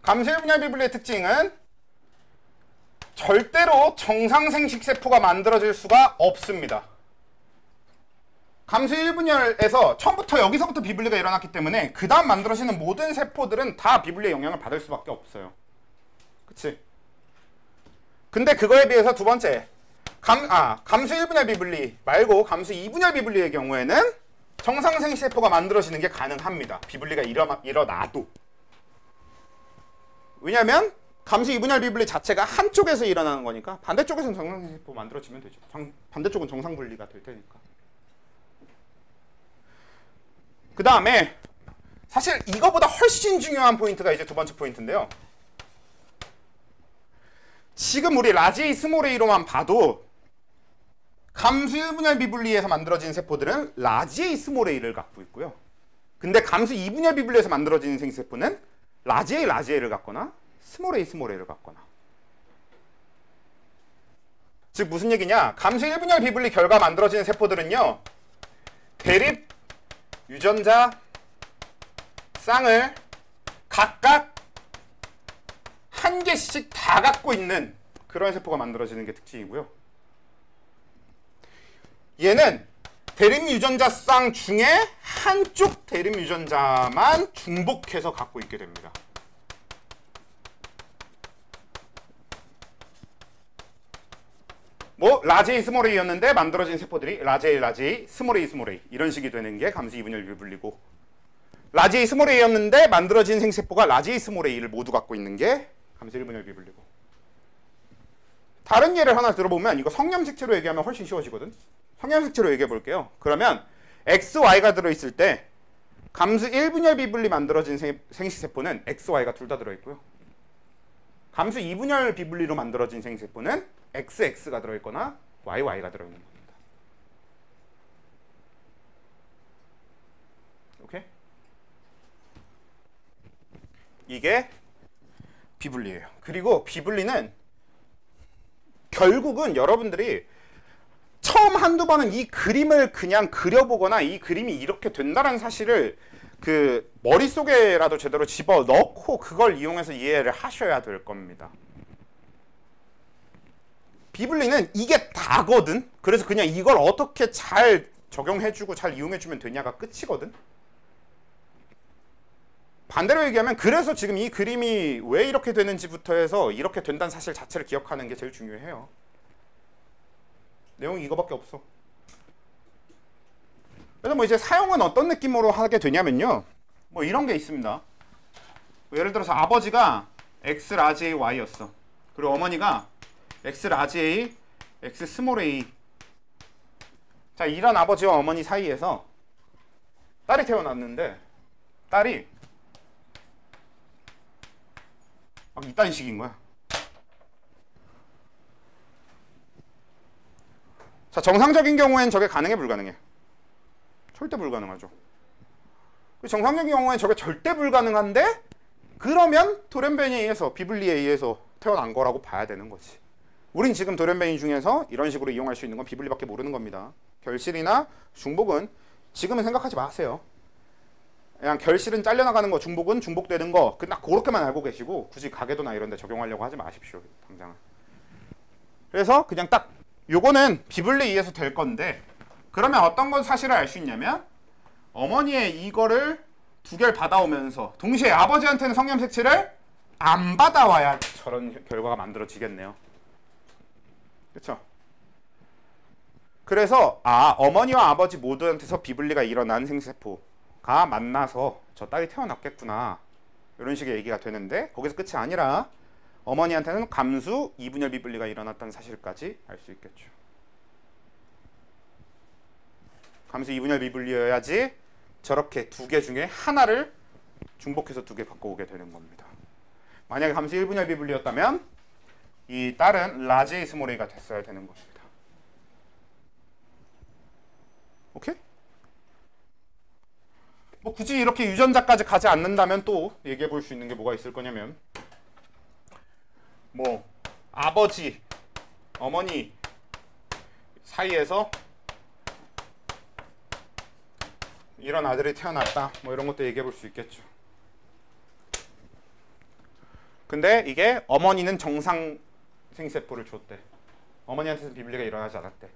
감수 1분열 비분리의 특징은 절대로 정상생식 세포가 만들어질 수가 없습니다. 감수 1분열에서 처음부터 여기서부터 비분리가 일어났기 때문에 그 다음 만들어지는 모든 세포들은 다 비분리의 영향을 받을 수밖에 없어요. 그치? 근데 그거에 비해서 두 번째 감수 1분열 비분리 말고 감수 2분열 비분리의 경우에는 정상생식 세포가 만들어지는 게 가능합니다. 비분리가 일어나도. 왜냐면 감수 2분열 비분리 자체가 한쪽에서 일어나는 거니까 반대쪽에서는 정상생식 세포 만들어지면 되죠. 반대쪽은 정상분리가 될 테니까. 그 다음에 사실 이거보다 훨씬 중요한 포인트가 이제 두 번째 포인트인데요. 지금 우리 라지 A 스몰 A로만 봐도 감수 1분열 비분리에서 만들어진 세포들은 라지 A 스몰 A를 갖고 있고요. 근데 감수 2분열 비분리에서 만들어진 생세포는 라지 A를 갖거나 스몰 A를 갖거나. 즉 무슨 얘기냐? 감수 1분열 비분리 결과 만들어지는 세포들은요. 대립 유전자 쌍을 각각 한 개씩 다 갖고 있는 그런 세포가 만들어지는 게 특징이고요. 얘는 대립 유전자 쌍 중에 한쪽 대립 유전자만 중복해서 갖고 있게 됩니다. 뭐 라지 A 스몰 A였는데 만들어진 세포들이 라지 A 스몰 A 이런 식이 되는 게 감수 2분열 비분리고, 라지 A 스몰 A였는데 만들어진 생세포가 라지 A 스몰 A를 모두 갖고 있는 게 감수 1분열 비분리고. 다른 예를 하나 들어보면 이거 성염색체로 얘기하면 훨씬 쉬워지거든. 성염색체로 얘기해 볼게요. 그러면 XY가 들어있을 때 감수 1분열 비분리 만들어진 생식세포는 XY가 둘 다 들어있고요. 감수 2분열 비분리로 만들어진 생식세포는 XX가 들어있거나 YY가 들어있는 겁니다. 오케이? 이게 비분리예요. 그리고 비분리는 결국은 여러분들이 처음 한두 번은 이 그림을 그냥 그려보거나 이 그림이 이렇게 된다는 사실을 그 머릿속에라도 제대로 집어넣고 그걸 이용해서 이해를 하셔야 될 겁니다. 비분리는 이게 다거든. 그래서 그냥 이걸 어떻게 잘 적용해주고 잘 이용해주면 되냐가 끝이거든. 반대로 얘기하면 그래서 지금 이 그림이 왜 이렇게 되는지부터 해서 이렇게 된다는 사실 자체를 기억하는 게 제일 중요해요. 내용이 이거밖에 없어. 그래서 뭐 이제 사용은 어떤 느낌으로 하게 되냐면요. 뭐 이런 게 있습니다. 뭐 예를 들어서 아버지가 X 라지 A Y였어. 그리고 어머니가 X 라지 A X 스몰 A. 자, 이런 아버지와 어머니 사이에서 딸이 태어났는데 딸이 막 이딴 식인 거야. 자, 정상적인 경우엔 저게 가능해, 불가능해? 절대 불가능하죠. 정상적인 경우엔 저게 절대 불가능한데 그러면 돌연변이에 의해서 비분리에 의해서 태어난 거라고 봐야 되는 거지. 우린 지금 돌연변이 중에서 이런 식으로 이용할 수 있는 건 비분리밖에 모르는 겁니다. 결실이나 중복은 지금은 생각하지 마세요. 그냥 결실은 잘려나가는 거, 중복은 중복되는 거, 딱 그렇게만 알고 계시고 굳이 가계도나 이런 데 적용하려고 하지 마십시오, 당장은. 그래서 그냥 딱 요거는 비분리에 의해서 될 건데, 그러면 어떤 건 사실을 알 수 있냐면 어머니의 이거를 두 개를 받아오면서 동시에 아버지한테는 성염색체를 안 받아와야 저런 결과가 만들어지겠네요. 그렇죠? 그래서 어머니와 아버지 모두한테서 비분리가 일어난 생세포가 만나서 저 딸이 태어났겠구나, 이런 식의 얘기가 되는데, 거기서 끝이 아니라 어머니한테는 감수 2분열 비분리가 일어났다는 사실까지 알 수 있겠죠. 감수 2분열 비분리여야지 저렇게 두 개 중에 하나를 중복해서 두 개 갖고 오게 되는 겁니다. 만약에 감수 1분열 비분리였다면 이 딸은 라지 A 스몰 A가 됐어야 되는 겁니다. 오케이? 뭐 굳이 이렇게 유전자까지 가지 않는다면 또 얘기해 볼 수 있는 게 뭐가 있을 거냐면 뭐 아버지, 어머니 사이에서 이런 아들이 태어났다 뭐 이런 것도 얘기해 볼 수 있겠죠. 근데 이게 어머니는 정상 생세포를 줬대. 어머니한테서 비블리가 일어나지 않았대.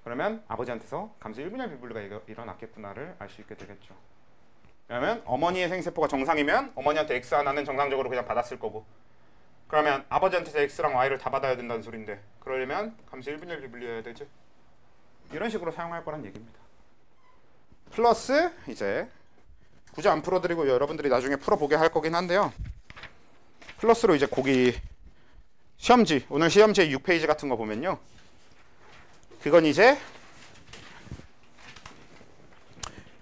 그러면 아버지한테서 감소 1분열 비블리가 일어났겠구나를 알 수 있게 되겠죠. 왜냐면 어머니의 생세포가 정상이면 어머니한테 X 하나는 정상적으로 그냥 받았을 거고, 그러면 아버지한테서 X랑 Y를 다 받아야 된다는 소린데, 그러려면 감소 1분열 비블리여야 되죠. 이런 식으로 사용할 거란 얘기입니다. 플러스 이제 굳이 안 풀어드리고 여러분들이 나중에 풀어보게 할 거긴 한데요. 플러스로 이제 거기 시험지, 오늘 시험지의 6페이지 같은 거 보면요, 그건 이제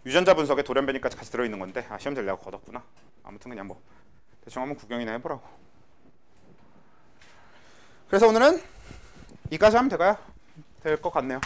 유전자 분석에 돌연변이까지 같이 들어있는 건데, 아 시험지를 내가 걷었구나. 아무튼 그냥 뭐 대충 한번 구경이나 해보라고. 그래서 오늘은 이까지 하면 될 것 같네요.